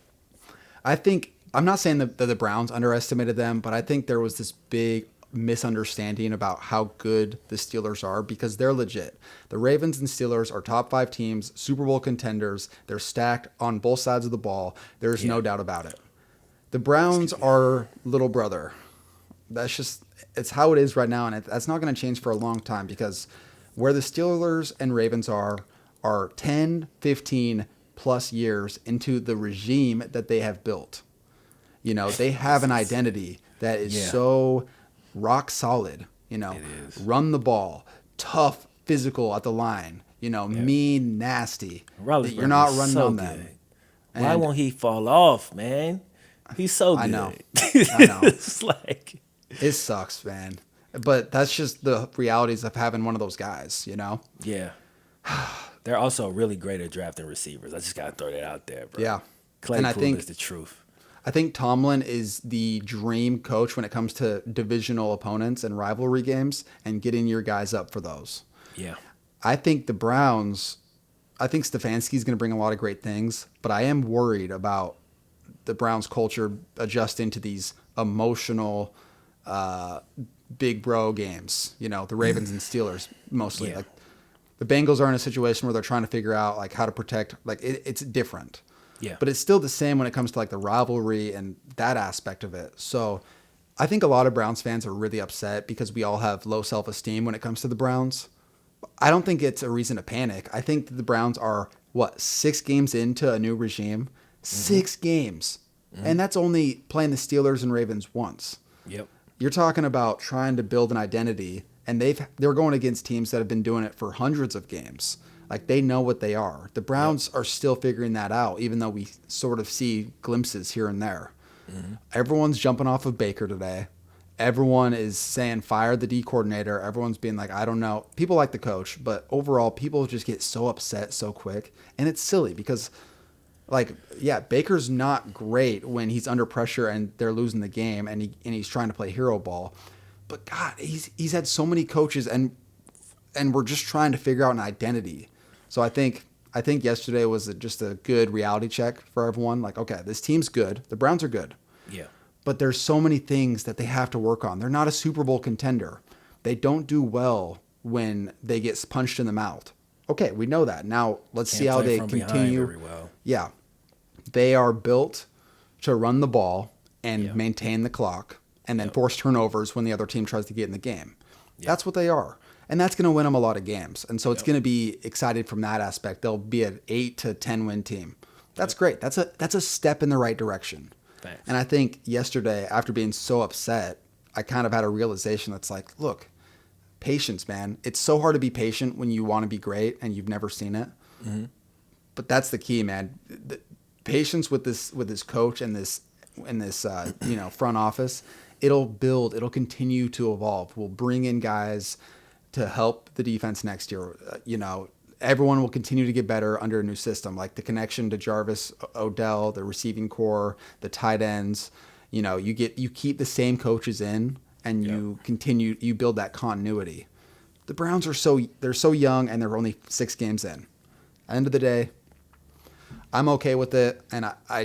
I think I'm not saying that the Browns underestimated them, but I think there was this big misunderstanding about how good the Steelers are because they're legit. The Ravens and Steelers are top 5 teams, Super Bowl contenders. They're stacked on both sides of the ball. There's no doubt about it. The Browns are little brother. It's how it is right now, and that's not going to change for a long time because where the Steelers and Ravens are 10, 15 plus years into the regime that they have built. You know, they have an identity that is so rock solid, you know, run the ball, tough, physical at the line, you know, mean, nasty. You're not running on them. Why won't he fall off, man? He's so good. I know. It's like It sucks, man. But that's just the realities of having one of those guys, you know? Yeah. They're also really great at drafting receivers. I just gotta throw that out there, bro. Yeah. Claypool is the truth. I think Tomlin is the dream coach when it comes to divisional opponents and rivalry games and getting your guys up for those. Yeah. I think Stefanski's going to bring a lot of great things, but I am worried about the Browns culture adjusting to these emotional big bro games, you know, the Ravens and Steelers mostly. Yeah. Like the Bengals are in a situation where they're trying to figure out like how to protect, like it's different. Yeah. But it's still the same when it comes to like the rivalry and that aspect of it. So I think a lot of Browns fans are really upset because we all have low self-esteem when it comes to the Browns. I don't think it's a reason to panic. I think that the Browns are 6 games into a new regime. 6 games. And that's only playing the Steelers and Ravens once. Yep. You're talking about trying to build an identity, and they're going against teams that have been doing it for hundreds of games. Like they know what they are. The Browns are still figuring that out, even though we sort of see glimpses here and there. Everyone's jumping off of Baker today. Everyone is saying fire the D coordinator. Everyone's being like, I don't know. People like the coach, but overall, people just get so upset so quick, and it's silly because. Baker's not great when he's under pressure and they're losing the game and he's trying to play hero ball. But God, he's had so many coaches and we're just trying to figure out an identity. So I think yesterday was just a good reality check for everyone. Like, okay, this team's good. The Browns are good. Yeah. But there's so many things that they have to work on. They're not a Super Bowl contender. They don't do well when they get punched in the mouth. Okay, we know that. Now, let's see how they continue. Very well. Yeah. They are built to run the ball and maintain the clock and then force turnovers when the other team tries to get in the game. That's what they are. And that's going to win them a lot of games. And so it's going to be excited from that aspect. They'll be an 8 to 10 win team. That's great. That's a step in the right direction. Thanks. And I think yesterday, after being so upset, I kind of had a realization that's like, look, patience, man. It's so hard to be patient when you want to be great and you've never seen it. Mm-hmm. But that's the key, man. The patience with this coach and this front office. It'll continue to evolve. We'll bring in guys to help the defense next year. Everyone will continue to get better under a new system, like the connection to Jarvis, Odell, the receiving core, the tight ends. You keep the same coaches in, and you build that continuity. The Browns are so young, and they're only 6 games in. At the end of the day, I'm okay with it, and I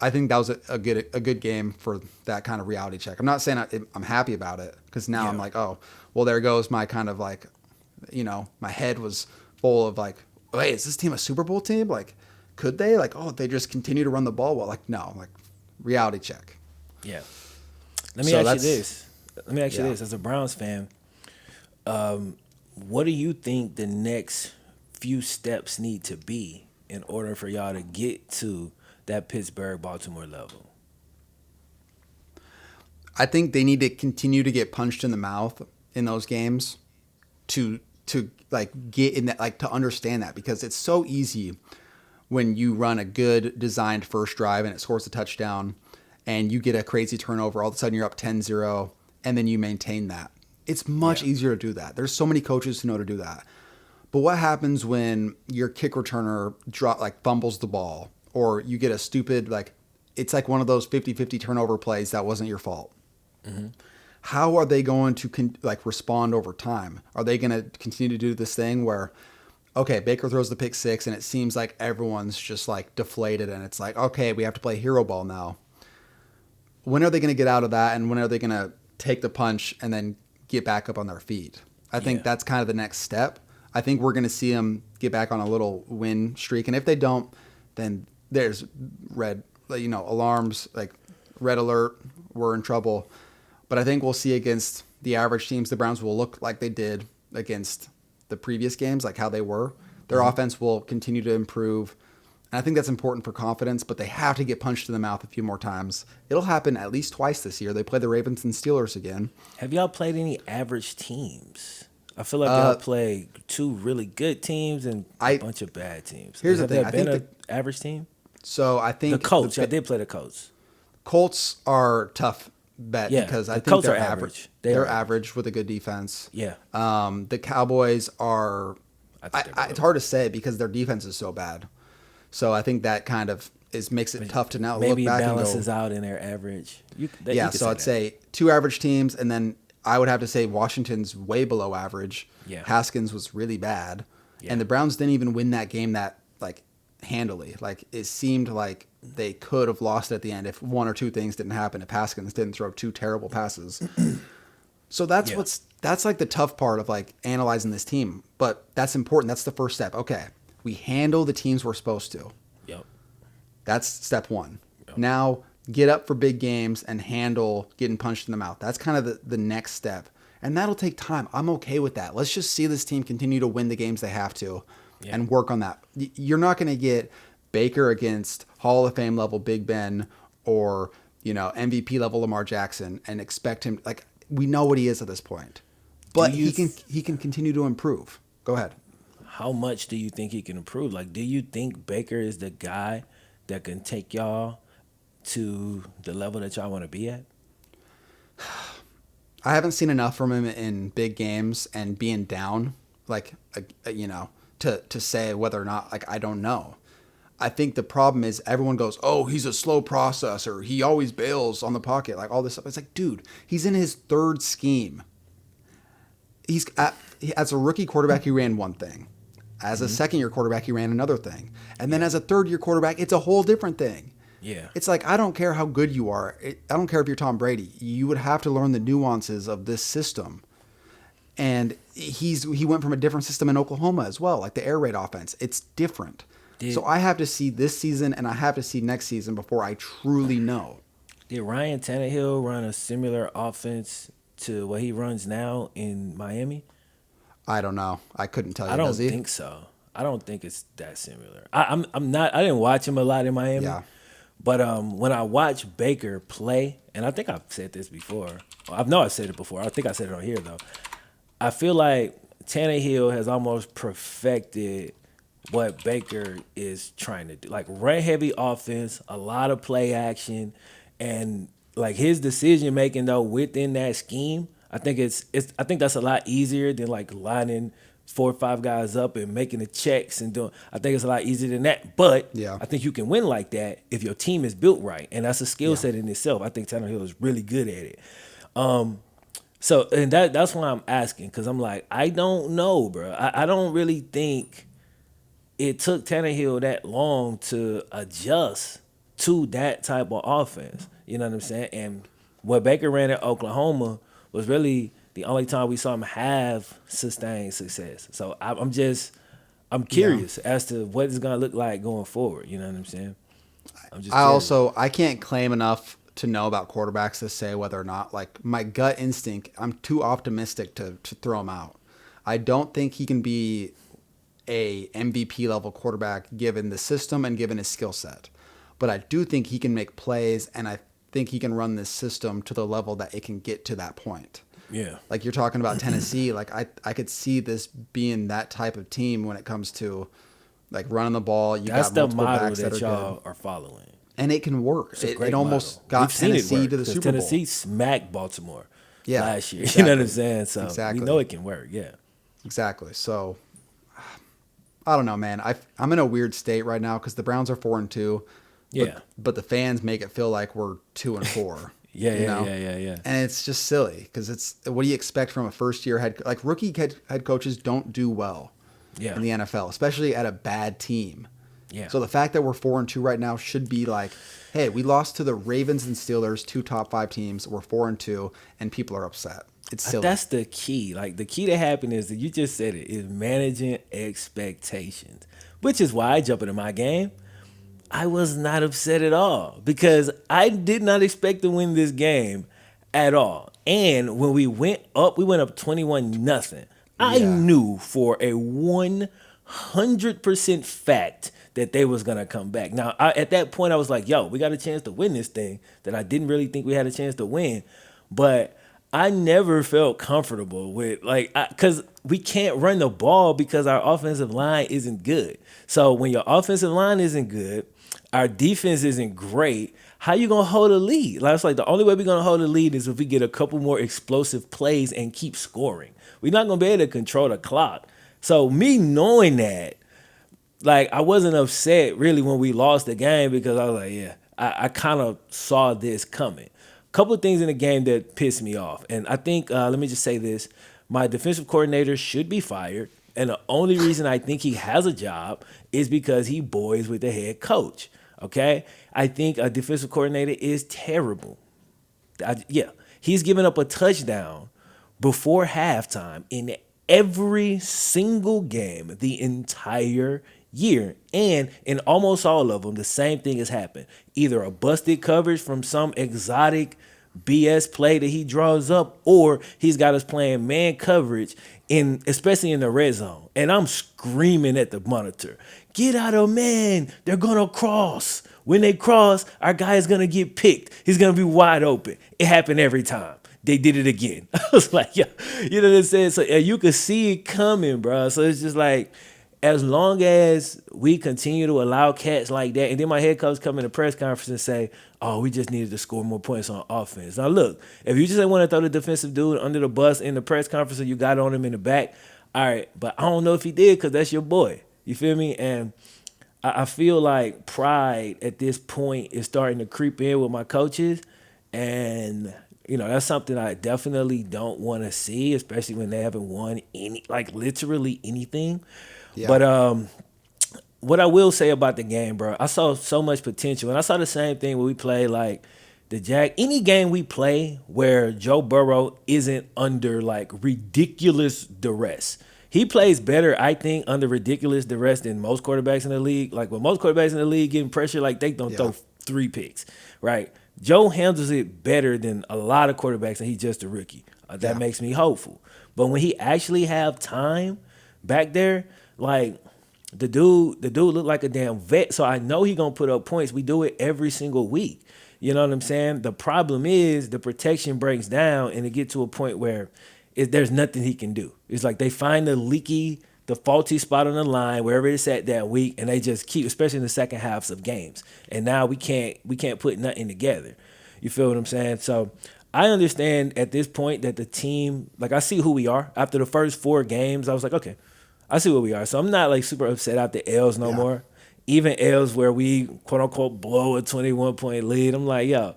think that was a good game for that kind of reality check. I'm not saying I'm happy about it because now I'm like, oh, well, there goes my kind of like, my head was full of like, wait, is this team a Super Bowl team? Like, Could they? Like, oh, they just continue to run the ball well. Like, no, like reality check. Yeah. Let me So ask you that's this. Let me ask you yeah. this. As a Browns fan, what do you think the next few steps need to be in order for y'all to get to that Pittsburgh Baltimore level? I think they need to continue to get punched in the mouth in those games to like get in that, like to understand that, because it's so easy when you run a good designed first drive and it scores a touchdown and you get a crazy turnover, all of a sudden you're up 10-0 and then you maintain that. It's much Yeah. easier to do that. There's so many coaches who know to do that. But what happens when your kick returner fumbles the ball, or you get a stupid, like, it's like one of those 50-50 turnover plays that wasn't your fault? How are they going to respond over time? Are they going to continue to do this thing where, okay, Baker throws the pick six and it seems like everyone's just like deflated and it's like, okay, we have to play hero ball now. When are they going to get out of that, and when are they going to take the punch and then get back up on their feet? I think Yeah. that's kind of the next step. I think we're going to see them get back on a little win streak, and if they don't, then there's alarms, like red alert, we're in trouble. But I think we'll see against the average teams, the Browns will look like they did against the previous games, like how they were. Their offense will continue to improve. And I think that's important for confidence, but they have to get punched in the mouth a few more times. It'll happen at least twice this year. They play the Ravens and Steelers again. Have y'all played any average teams? I feel like y'all played two really good teams and a I bunch of bad teams. Here's the Have thing. there I been think an average team? I The think Colts. Y'all did play the Colts. Colts are tough bet Yeah, because I the think Colts they're are average. average. They They're are average with a good defense. Yeah. The Cowboys are. I think they're It's good. hard to say because their defense is so bad. So I think that kind of makes it tough to now Maybe look it back and go. balances out in their average. You Yeah, could so I'd that. say two average teams, and then I would have to say Washington's way below average. Yeah. Haskins was really bad, Yeah. and the Browns didn't even win that game that like handily. Like it seemed like they could have lost at the end if one or two things didn't happen. If Haskins didn't throw two terrible passes. So that's Yeah. that's like the tough part of like analyzing this team, but that's important. That's the first step. Okay, we handle the teams we're supposed to. Yep. That's step one. Yep. Now get up for big games and handle getting punched in the mouth. That's kind of the next step. And that'll take time. I'm okay with that. Let's just see this team continue to win the games they have to and work on that. You're not going to get Baker against Hall of Fame level Big Ben or, MVP level Lamar Jackson and expect him, like, we know what he is at this point. But he can continue to improve. Go ahead. How much do you think he can improve? Like, do you think Baker is the guy that can take y'all to the level that y'all want to be at? I haven't seen enough from him in big games and being down, like, to say whether or not, like, I don't know. I think the problem is everyone goes, oh, he's a slow processor. He always bails on the pocket, like all this stuff. It's like, dude, he's in his third scheme. As a rookie quarterback, he ran one thing. As a second-year quarterback, he ran another thing. And then as a third-year quarterback, it's a whole different thing. Yeah. It's like, I don't care how good you are. I don't care if you're Tom Brady. You would have to learn the nuances of this system. And he went from a different system in Oklahoma as well, like the air raid offense. It's different. So I have to see this season and I have to see next season before I truly know. Did Ryan Tannehill run a similar offense to what he runs now in Miami? I don't know. I couldn't tell you. I don't Does he? think so. I don't think it's that similar. I'm not. I didn't watch him a lot in Miami. Yeah. But when I watch Baker play, and I think I've said this before. I know I've said it before. I think I said it on here though. I feel like Tannehill has almost perfected what Baker is trying to do. Like run heavy offense, a lot of play action, and like his decision making though within that scheme, I think I think that's a lot easier than like lining 4 or 5 guys up and making the checks and doing. I think it's a lot easier than that. But Yeah. I think you can win like that if your team is built right, and that's a skill set in itself. I think Tannehill is really good at it. So and that's why I'm asking, because I'm like, I don't know, bro. I don't really think it took Tannehill that long to adjust to that type of offense. You know what I'm saying? And what Baker ran at Oklahoma was really the only time we saw him have sustained success. So I'm just I'm Yeah. curious as to what it's gonna look like going forward. You know what I'm saying? I'm just I curious. also I can't claim enough to know about quarterbacks to say whether or not, like, my gut instinct, I'm too optimistic to throw him out. I don't think he can be a MVP level quarterback given the system and given his skill set. But I do think he can make plays, and I think he can run this system to the level that it can get to that point. Yeah. Like you're talking about Tennessee, like I could see this being that type of team when it comes to like running the ball. You That's got the multiple model backs that that are good, y'all are following. and it can work. It's a It great almost model. got We've seen it Tennessee work to the because Super Bowl. Tennessee smacked Baltimore Yeah, last year. You know what I'm exactly. saying? So we know Exactly. it can work. Yeah. Exactly. So I don't know, man. I'm in a weird state right now because the Browns are 4-2, Yeah. but the fans make it feel like we're 2-4. Yeah. You Yeah. know, Yeah. Yeah. Yeah. and it's just silly because it's what do you expect from a first year like rookie head coaches don't do well Yeah. in the NFL, especially at a bad team. Yeah. So the fact that we're 4-2 right now should be like, hey, we lost to the Ravens and Steelers, two top 5 teams. We're 4-2, and people are upset. It's silly. That's the key. Like the key to happiness, that you just said it, is managing expectations. Which is why I jump into my game. I was not upset at all because I did not expect to win this game at all. And when we went up 21 nothing. I Yeah. knew for a 100% fact that they was gonna come back. Now, at that point, I was like, "Yo, we got a chance to win this thing that I didn't really think we had a chance to win." But I never felt comfortable with because we can't run the ball because our offensive line isn't good. So when your offensive line isn't good, our defense isn't great. How you gonna hold a lead? Like, it's like the only way we're gonna hold a lead is if we get a couple more explosive plays and keep scoring. We're not gonna be able to control the clock. So me knowing that, like, I wasn't upset really when we lost the game because I was like, yeah, I kind of saw this coming. Couple of things in the game that pissed me off, and I think let me just say this: my defensive coordinator should be fired, and the only reason I think he has a job is because he boys with the head coach. Okay, I think a defensive coordinator is terrible. Yeah, he's given up a touchdown before halftime in every single game the entire year. And in almost all of them, the same thing has happened. Either a busted coverage from some exotic BS play that he draws up, or he's got us playing man coverage especially in the red zone. And I'm screaming at the monitor, get out of man, they're gonna cross. When they cross, our guy is gonna get picked. He's gonna be wide open. It happened every time. They did it again. I was like, yeah, you know what I'm saying? So you could see it coming, bro. So it's just like, as long as we continue to allow cats like that, and then my head coach come in the press conference and say, oh, we just needed to score more points on offense. Now, look, if you just want to throw the defensive dude under the bus in the press conference and you got on him in the back, all right, but I don't know if he did because that's your boy. You feel me? And I feel like pride at this point is starting to creep in with my coaches, and that's something I definitely don't want to see, especially when they haven't won literally anything. Yeah. But what I will say about the game, bro, I saw so much potential, and I saw the same thing when we play like the Jack. Any game we play where Joe Burrow isn't under like ridiculous duress. He plays better, I think, under ridiculous duress than most quarterbacks in the league. Like when most quarterbacks in the league getting pressure, like they don't throw 3 picks, right? Joe handles it better than a lot of quarterbacks, and he's just a rookie. That makes me hopeful. But when he actually have time back there, like the dude looked like a damn vet. So I know he gonna put up points. We do it every single week. You know what I'm saying? The problem is the protection breaks down, and it get to a point where there's nothing he can do. It's like they find the faulty spot on the line, wherever it's at that week, and they just keep, especially in the second halves of games. And now we can't put nothing together. You feel what I'm saying? So I understand at this point that the team, like I see who we are. After the first 4 games, I was like, okay, I see what we are. So I'm not like super upset out the L's no more. Even L's where we quote unquote blow a 21-point lead. I'm like, yo,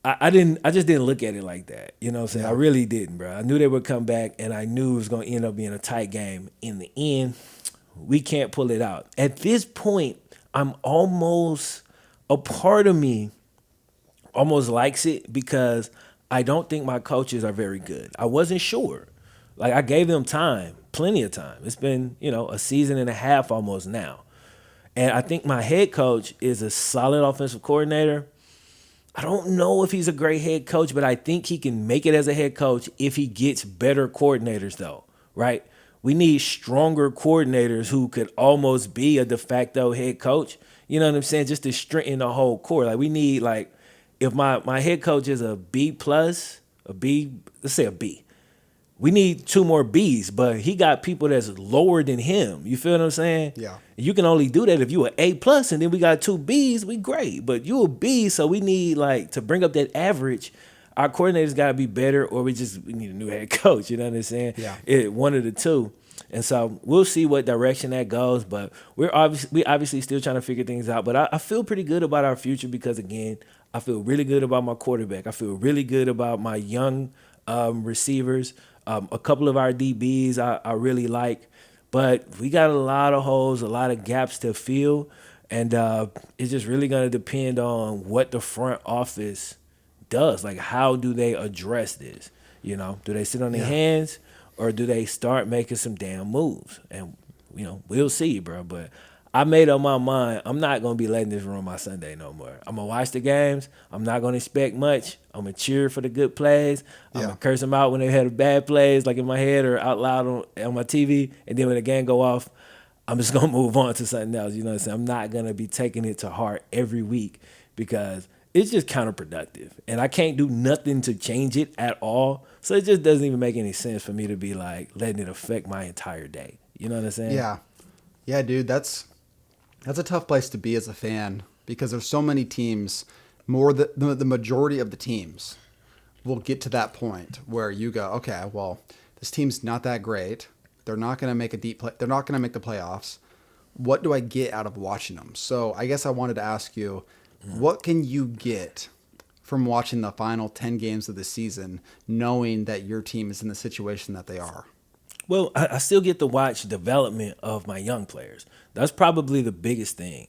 I just didn't look at it like that. You know what I'm saying? I really didn't, bro. I knew they would come back, and I knew it was going to end up being a tight game. In the end, we can't pull it out. At this point, a part of me almost likes it because I don't think my coaches are very good. I wasn't sure. Like, I gave them time, plenty of time. It's been, a season and a half almost now. And I think my head coach is a solid offensive coordinator. I don't know if he's a great head coach, but I think he can make it as a head coach if he gets better coordinators, though, right? We need stronger coordinators who could almost be a de facto head coach. You know what I'm saying? Just to strengthen the whole core. Like, we need, like, if my head coach is a B plus, a B, let's say a B. We need 2 more B's, but he got people that's lower than him. You feel what I'm saying? Yeah. You can only do that if you an A plus, and then we got 2 B's. We great, but you a B, so we need like to bring up that average. Our coordinators got to be better, or we need a new head coach. You know what I'm saying? Yeah. One of the two. And so we'll see what direction that goes. But we obviously still trying to figure things out. But I feel pretty good about our future because, again, I feel really good about my quarterback. I feel really good about my young receivers. A couple of our DBs I really like. But we got a lot of holes, a lot of gaps to fill. And it's just really going to depend on what the front office does. Like, how do they address this? Do they sit on their hands, or do they start making some damn moves? And, we'll see, bro. But I made up my mind. I'm not going to be letting this ruin my Sunday no more. I'm going to watch the games. I'm not going to expect much. I'm going to cheer for the good plays. I'm going to curse them out when they had bad plays, like in my head or out loud on my TV. And then when the game go off, I'm just going to move on to something else. You know what I'm saying? I'm not going to be taking it to heart every week because it's just counterproductive. And I can't do nothing to change it at all. So it just doesn't even make any sense for me to be like letting it affect my entire day. You know what I'm saying? Yeah. Yeah, dude, that's a tough place to be as a fan because there's so many teams, the majority of the teams will get to that point where you go, okay, well, this team's not that great. They're not going to make they're not going to make the playoffs. What do I get out of watching them? So I guess I wanted to ask you, what can you get from watching the final 10 games of the season, knowing that your team is in the situation that they are? Well, I still get to watch development of my young players. That's probably the biggest thing.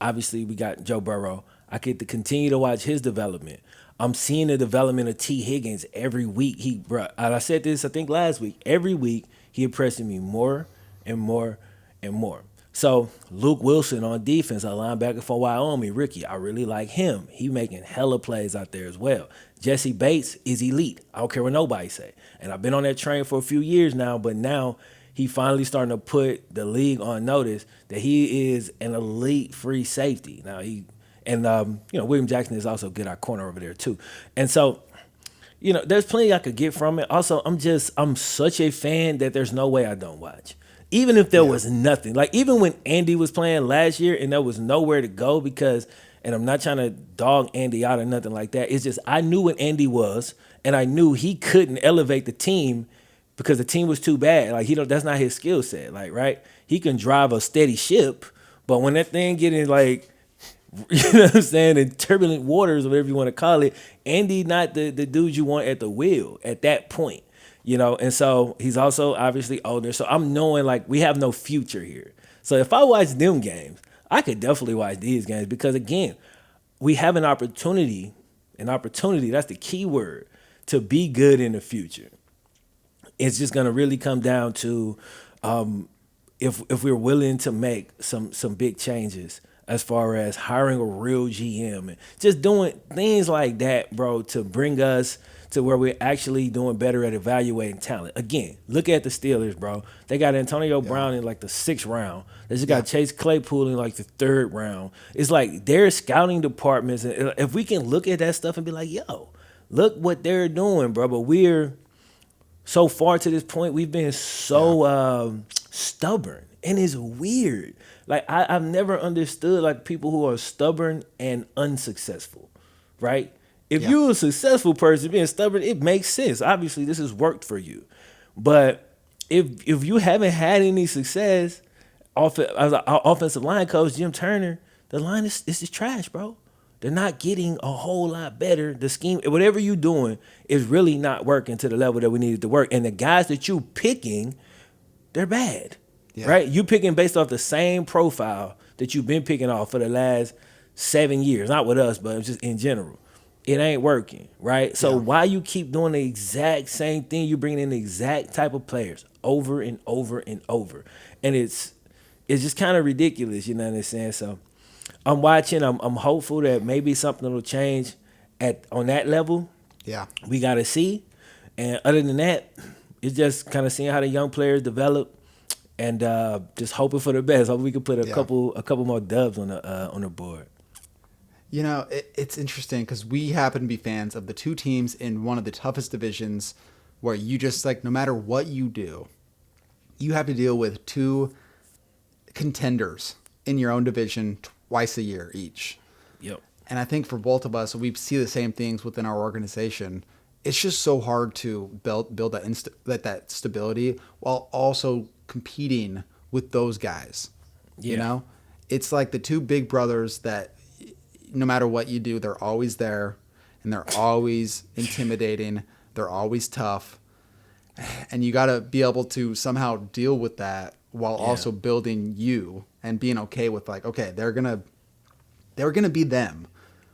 Obviously we got Joe Burrow. I get to continue to watch his development. I'm seeing the development of T. Higgins every week. I said this, I think last week. Every week he impresses me more and more and more. So Luke Wilson on defense, a linebacker for Wyoming, rookie. I really like him. He making hella plays out there as well. Jesse Bates is elite. I don't care what nobody say. And I've been on that train for a few years now, but now he finally starting to put the league on notice that he is an elite free safety. Now William Jackson is also good at corner over there too. And so, there's plenty I could get from it. Also, I'm such a fan that there's no way I don't watch. Even if there was nothing. Like, even when Andy was playing last year and there was nowhere to go and I'm not trying to dog Andy out or nothing like that. It's just I knew what Andy was, and I knew he couldn't elevate the team because the team was too bad. Like, that's not his skill set. Like, right? He can drive a steady ship, but when that thing getting like, you know what I'm saying, in turbulent waters or whatever you want to call it, Andy not the dude you want at the wheel at that point. And so he's also obviously older. So I'm knowing like we have no future here. So if I watch them games, I could definitely watch these games because, again, we have an opportunity, that's the key word, to be good in the future. It's just going to really come down to if we're willing to make some big changes as far as hiring a real GM and just doing things like that, bro, to bring us to where we're actually doing better at evaluating talent. Again, look at the Steelers, bro. They got Antonio Brown in like the 6th round. They just got Chase Claypool in like the 3rd round. It's like their scouting departments, and if we can look at that stuff and be like, yo, look what they're doing, bro. But we're so far to this point, we've been so stubborn, and it's weird. Like, I've never understood like people who are stubborn and unsuccessful, right? If you're a successful person being stubborn, it makes sense. Obviously, this has worked for you. But if you haven't had any success, as an offensive line coach, Jim Turner, the line is just trash, bro. They're not getting a whole lot better. The scheme, whatever you're doing, is really not working to the level that we needed to work. And the guys that you picking, they're bad, right? You picking based off the same profile that you've been picking off for the last 7 years. Not with us, but just in general. It ain't working, right? So why you keep doing the exact same thing? You bringing in the exact type of players over and over and over, and it's just kind of ridiculous. You know what I'm saying? So I'm watching. I'm hopeful that maybe something will change at on that level. Yeah. We gotta see, and other than that, it's just kind of seeing how the young players develop, and just hoping for the best. Hope we can put a Yeah. couple more dubs on the board. You know, it's interesting because we happen to be fans of the two teams in one of the toughest divisions where you just like, no matter what you do, you have to deal with two contenders in your own division twice a year each. Yep. And I think for both of us, we see the same things within our organization. It's just so hard to build that stability while also competing with those guys. Yeah. You know, it's like the two big brothers that no matter what you do, they're always there and they're always intimidating. They're always tough. And you got to be able to somehow deal with that while also building you and being okay with like, okay, they're going to be them.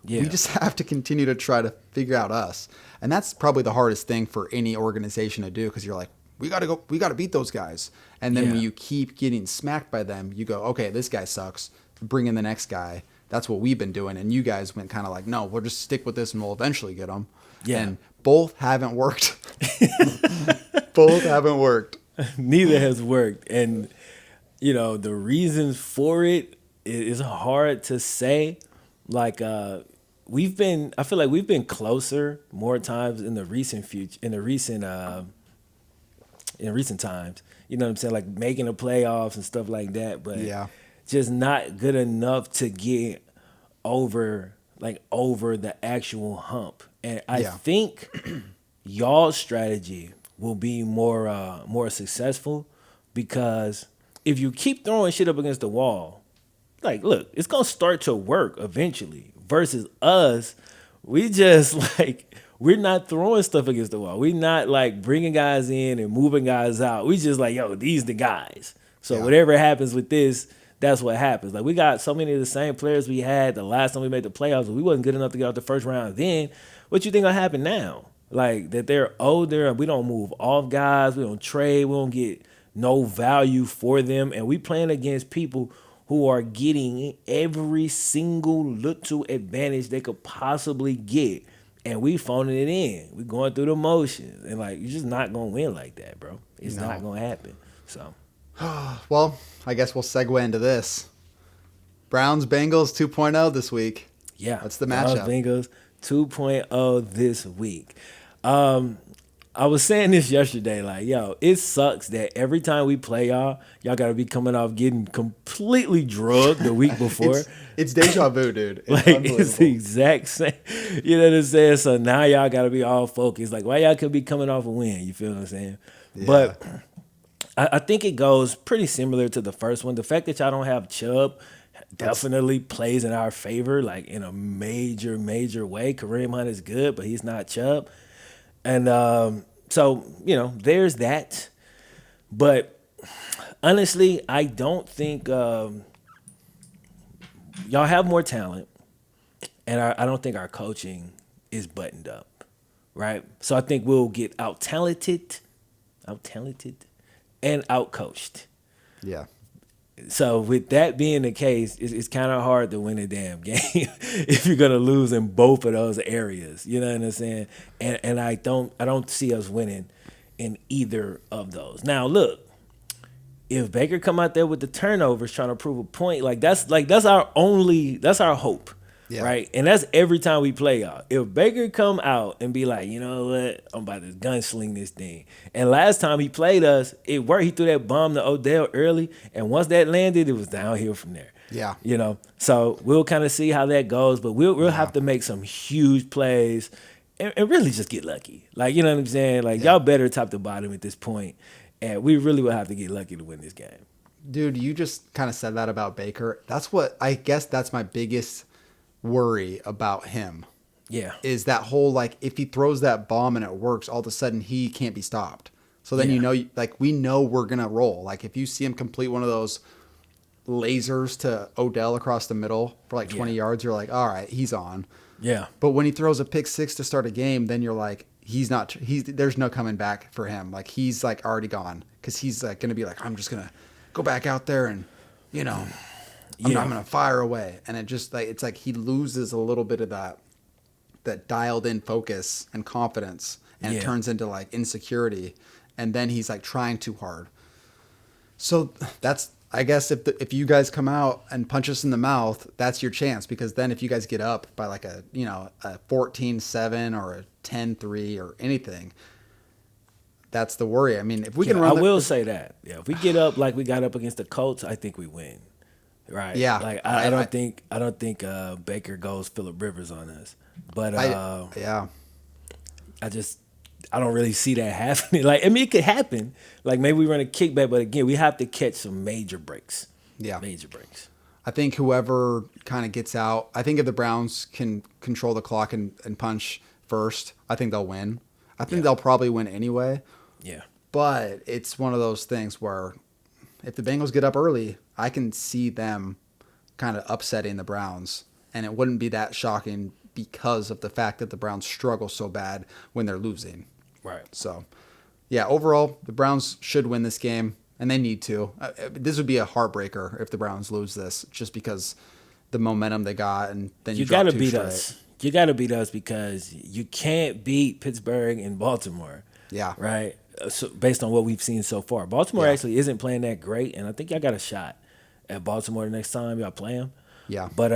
Yeah. We just have to continue to try to figure out us. And that's probably the hardest thing for any organization to do, because you're like, we got to beat those guys. And then when you keep getting smacked by them, you go, okay, this guy sucks. Bring in the next guy. That's what we've been doing. And you guys went kind of like, no, we'll just stick with this and we'll eventually get them. Yeah. And both haven't worked. Both haven't worked. Neither has worked. And, you know, the reasons for it is hard to say. Like, I feel like we've been closer more times in the recent future, in recent times. You know what I'm saying? Like making the playoffs and stuff like that. But just not good enough to get over the actual hump. And I think y'all's strategy will be more successful, because if you keep throwing shit up against the wall, like, look, it's gonna start to work eventually. Versus us, we just like, we're not throwing stuff against the wall. We're not like bringing guys in and moving guys out. We just like, yo, these the guys. So whatever happens with this, that's what happens. Like, we got so many of the same players we had the last time we made the playoffs, but we wasn't good enough to get out the first round then. What you think will happen now? Like, that they're older and we don't move off guys, we don't trade, we don't get no value for them, and we playing against people who are getting every single little advantage they could possibly get, and we phoning it in. We going through the motions, and like, you're just not gonna win like that, bro. It's not gonna happen. So, well, I guess we'll segue into this. Browns Bengals 2.0 this week. Yeah, that's the matchup. Bengals 2.0 this week. I was saying this yesterday, like, yo, it sucks that every time we play y'all got to be coming off getting completely drugged the week before. It's deja vu, dude. It's the exact same. You know what I'm saying? So now y'all got to be all focused. Like, why y'all could be coming off a win? You feel what I'm saying? Yeah. But I think it goes pretty similar to the first one. The fact that y'all don't have Chubb definitely plays in our favor, like in a major, major way. Kareem Hunt is good, but he's not Chubb. And so, you know, there's that. But honestly, I don't think y'all have more talent, and I don't think our coaching is buttoned up, right? So I think we'll get out-talented, and out-coached. Yeah. So with that being the case, it's kind of hard to win a damn game if you're gonna lose in both of those areas. You know what I'm saying? And I don't see us winning in either of those. Now look, if Baker come out there with the turnovers trying to prove a point, that's our hope. Yeah. Right? And that's every time we play y'all. If Baker come out and be like, you know what, I'm about to gunsling this thing. And last time he played us, it worked. He threw that bomb to Odell early, and once that landed, it was downhill from there. Yeah. You know? So we'll kind of see how that goes, but we'll have to make some huge plays and really just get lucky. Like, you know what I'm saying? Like, y'all better top to bottom at this point, and we really will have to get lucky to win this game. Dude, you just kind of said that about Baker. That's my biggest worry about him. Yeah. Is that whole, like, if he throws that bomb and it works, all of a sudden he can't be stopped. So then you know, like, we know we're going to roll. Like, if you see him complete one of those lasers to Odell across the middle for like 20 yards, you're like, all right, he's on. Yeah. But when he throws a pick six to start a game, then you're like, there's no coming back for him. Like he's like already gone because he's like going to be like, I'm just going to go back out there and, you know, I'm going to fire away. And it just like, it's like he loses a little bit of that dialed in focus and confidence, and it turns into like insecurity. And then he's like trying too hard. So that's, I guess if you guys come out and punch us in the mouth, that's your chance, because then if you guys get up by like a 14-7 or a 10-3 or anything, that's the worry. I mean, if we can run, I will say that. Yeah, if we get up like we got up against the Colts, I think we win. Right. Yeah. Like I don't think Baker goes Phillip Rivers on us. But I don't really see that happening. Like, I mean, it could happen. Like, maybe we run a kickback, but again, we have to catch some major breaks. Yeah. Major breaks. I think whoever kind of gets out, I think if the Browns can control the clock and punch first, I think they'll win. I think they'll probably win anyway. Yeah. But it's one of those things where if the Bengals get up early, I can see them kind of upsetting the Browns. And it wouldn't be that shocking because of the fact that the Browns struggle so bad when they're losing. Right. So, yeah, overall, the Browns should win this game, and they need to. This would be a heartbreaker if the Browns lose this, just because the momentum they got, and then you got to beat us. You got to beat us because you can't beat Pittsburgh and Baltimore. Yeah. Right? So based on what we've seen so far. Baltimore actually isn't playing that great, and I think y'all got a shot at Baltimore the next time y'all play them. Yeah. But,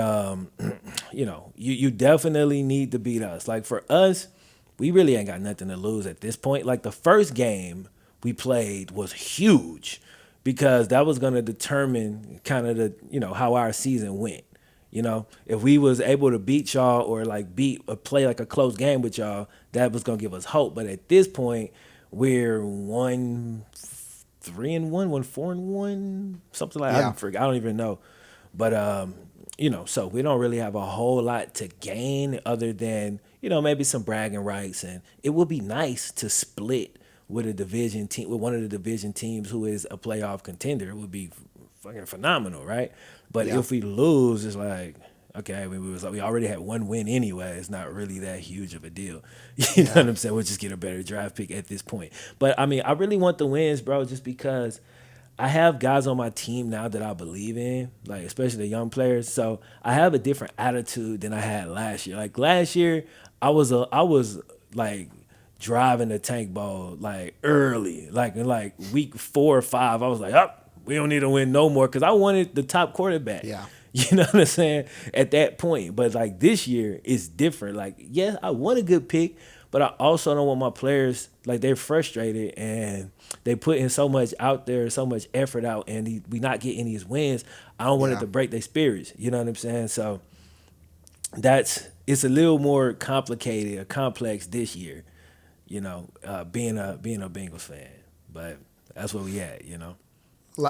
you definitely need to beat us. Like, for us, we really ain't got nothing to lose at this point. Like, the first game we played was huge because that was going to determine kind of how our season went. If we was able to beat y'all or like play like a close game with y'all, that was going to give us hope. But at this point, we're 1-3-1, 1-4-1, something like that. I don't even know. But, so we don't really have a whole lot to gain other than, maybe some bragging rights. And it would be nice to split with a division team, with one of the division teams who is a playoff contender. It would be fucking phenomenal, right? But if we lose, it's like, okay, we already had one win anyway. It's not really that huge of a deal. You know what I'm saying? We'll just get a better draft pick at this point. But, I mean, I really want the wins, bro, just because I have guys on my team now that I believe in, like especially the young players. So I have a different attitude than I had last year. Like last year, I was like driving the tank ball like early, like in like week 4 or 5. I was like, we don't need to win no more because I wanted the top quarterback. Yeah. You know what I'm saying? At that point. But like this year, it's different. Like, yes, I want a good pick, but I also don't want my players, like they're frustrated and they put in so much out there, so much effort out, and we not getting these wins. I don't want it to break their spirits. You know what I'm saying? So it's a little more complicated or complex this year, being a Bengals fan. But that's where we at,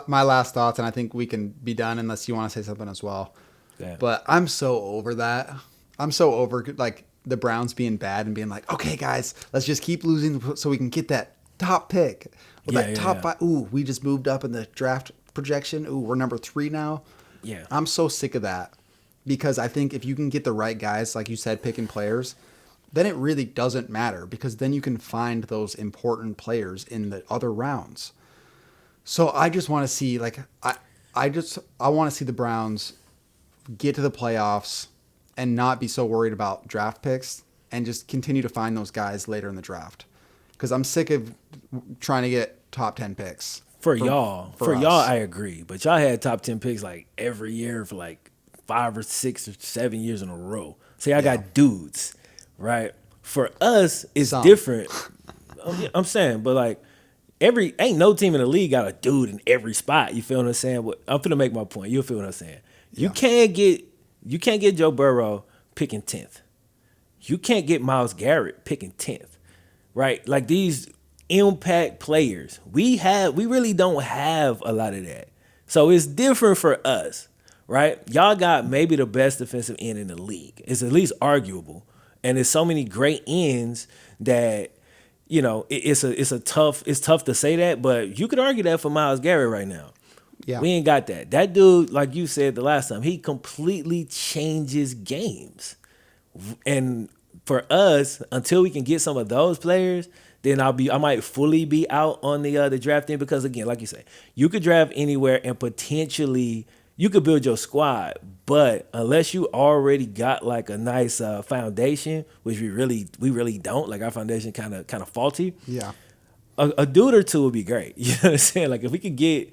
My last thoughts, and I think we can be done unless you want to say something as well. Yeah. But I'm so over that. I'm so over like the Browns being bad and being like, okay, guys, let's just keep losing so we can get that top pick. Or that top 5. Ooh, we just moved up in the draft projection. Ooh, we're number 3 now. Yeah. I'm so sick of that because I think if you can get the right guys, like you said, picking players, then it really doesn't matter because then you can find those important players in the other rounds. So I just want to see, like, I want to see the Browns get to the playoffs and not be so worried about draft picks and just continue to find those guys later in the draft. Because I'm sick of trying to get top 10 picks. For y'all, I agree. But y'all had top 10 picks like every year for like 5 or 6 or 7 years in a row. So y'all got dudes, right? For us, it's different. I'm saying, but like ain't no team in the league got a dude in every spot. You feel what I'm saying? I'm finna make my point. You'll feel what I'm saying. You can't get Joe Burrow picking 10th. You can't get Myles Garrett picking 10th. Right? Like these impact players, we really don't have a lot of that. So it's different for us, right? Y'all got maybe the best defensive end in the league. It's at least arguable. And there's so many great ends that, it's tough to say that, but you could argue that for Myles Garrett right now. Yeah. We ain't got that. That dude, like you said the last time, he completely changes games. And for us, until we can get some of those players, then I might fully be out on the drafting, because again, like you say, you could draft anywhere and potentially you could build your squad, but unless you already got like a nice foundation, which we really don't, like our foundation kind of faulty. Yeah. A dude or two would be great. You know what I'm saying? Like if we could get,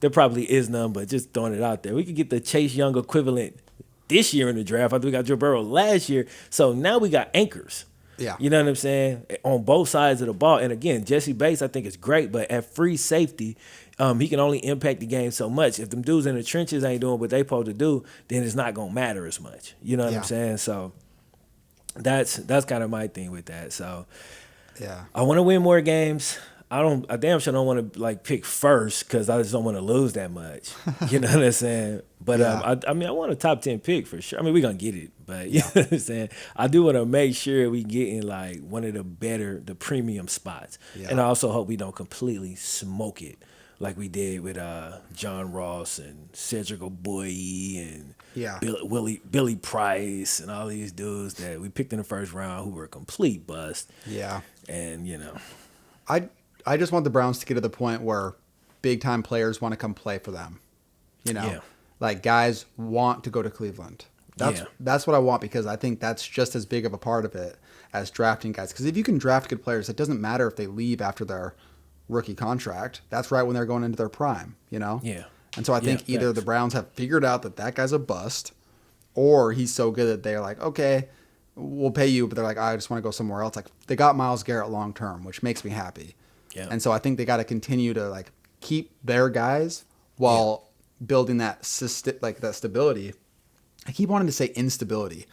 there probably is none, but just throwing it out there, we could get the Chase Young equivalent this year in the draft. I think we got Joe Burrow last year, so now we got anchors. Yeah. You know what I'm saying? On both sides of the ball. And again, Jesse Bates I think is great, but at free safety, he can only impact the game so much. If them dudes in the trenches ain't doing what they supposed to do, then it's not gonna matter as much. You know what I'm saying? So that's kind of my thing with that. So Yeah. I want to win more games. I damn sure don't want to like pick first, because I just don't want to lose that much. You know what I'm saying? But Yeah. I mean, I want a top 10 pick for sure. I mean, we're gonna get it, but you know what I'm saying? I do want to make sure we get in like one of the premium spots. Yeah. And I also hope we don't completely smoke it like we did with John Ross and Cedric O'Boy and Yeah. Billy Price and all these dudes that we picked in the first round who were a complete bust. Yeah. And I just want the Browns to get to the point where big time players want to come play for them. You know, Yeah. like guys want to go to Cleveland. That's what I want, because I think that's just as big of a part of it as drafting guys. Because if you can draft good players, it doesn't matter if they leave after their rookie contract. That's right when they're going into their prime, you know? Yeah. And so I think either facts. the Browns have figured out that guy's a bust, or he's so good that they're like, okay, we'll pay you, but they're like, I just want to go somewhere else. Like they got Myles Garrett long term, which makes me happy. Yeah. And so I think they got to continue to like keep their guys while building that that stability. I keep wanting to say instability.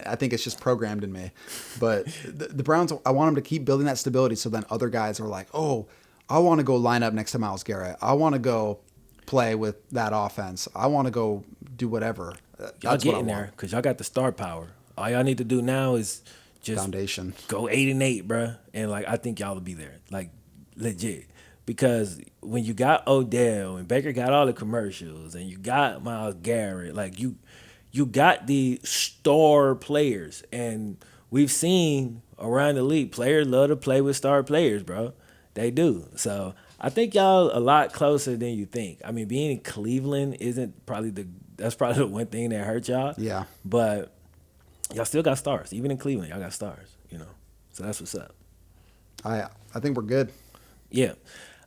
I think it's just programmed in me. But the Browns, I want them to keep building that stability, so then other guys are like, oh, I want to go line up next to Myles Garrett. I want to go play with that offense. I want to go do whatever. Y'all That's what I getting there want. because y'all got the star power. All y'all need to do now is just Foundation. go 8-8, bruh. And like I think y'all will be there, like legit. Because when you got Odell and Baker got all the commercials and you got Myles Garrett, like you got the star players, and we've seen around the league players love to play with star players, bro. They do. So I think y'all a lot closer than you think. I mean, being in Cleveland isn't probably that's probably the one thing that hurt y'all. Yeah. But y'all still got stars. Even in Cleveland, y'all got stars, you know. So that's what's up. I think we're good. Yeah.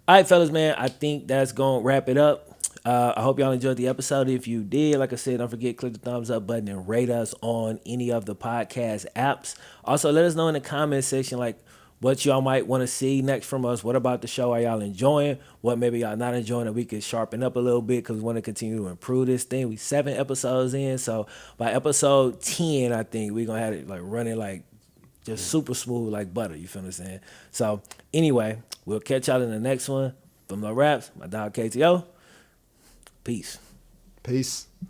All right, fellas, man. I think that's going to wrap it up. I hope y'all enjoyed the episode. If you did, like I said, don't forget, click the thumbs up button and rate us on any of the podcast apps. Also, let us know in the comment section, like, what y'all might want to see next from us. What about the show are y'all enjoying? What maybe y'all not enjoying that we could sharpen up a little bit, because we want to continue to improve this thing. We 7 episodes in, so by episode 10, I think we're going to have it like running like just super smooth like butter. You feel what I'm saying? So anyway, we'll catch y'all in the next one. From the Raps, my dog KTO. Peace. Peace.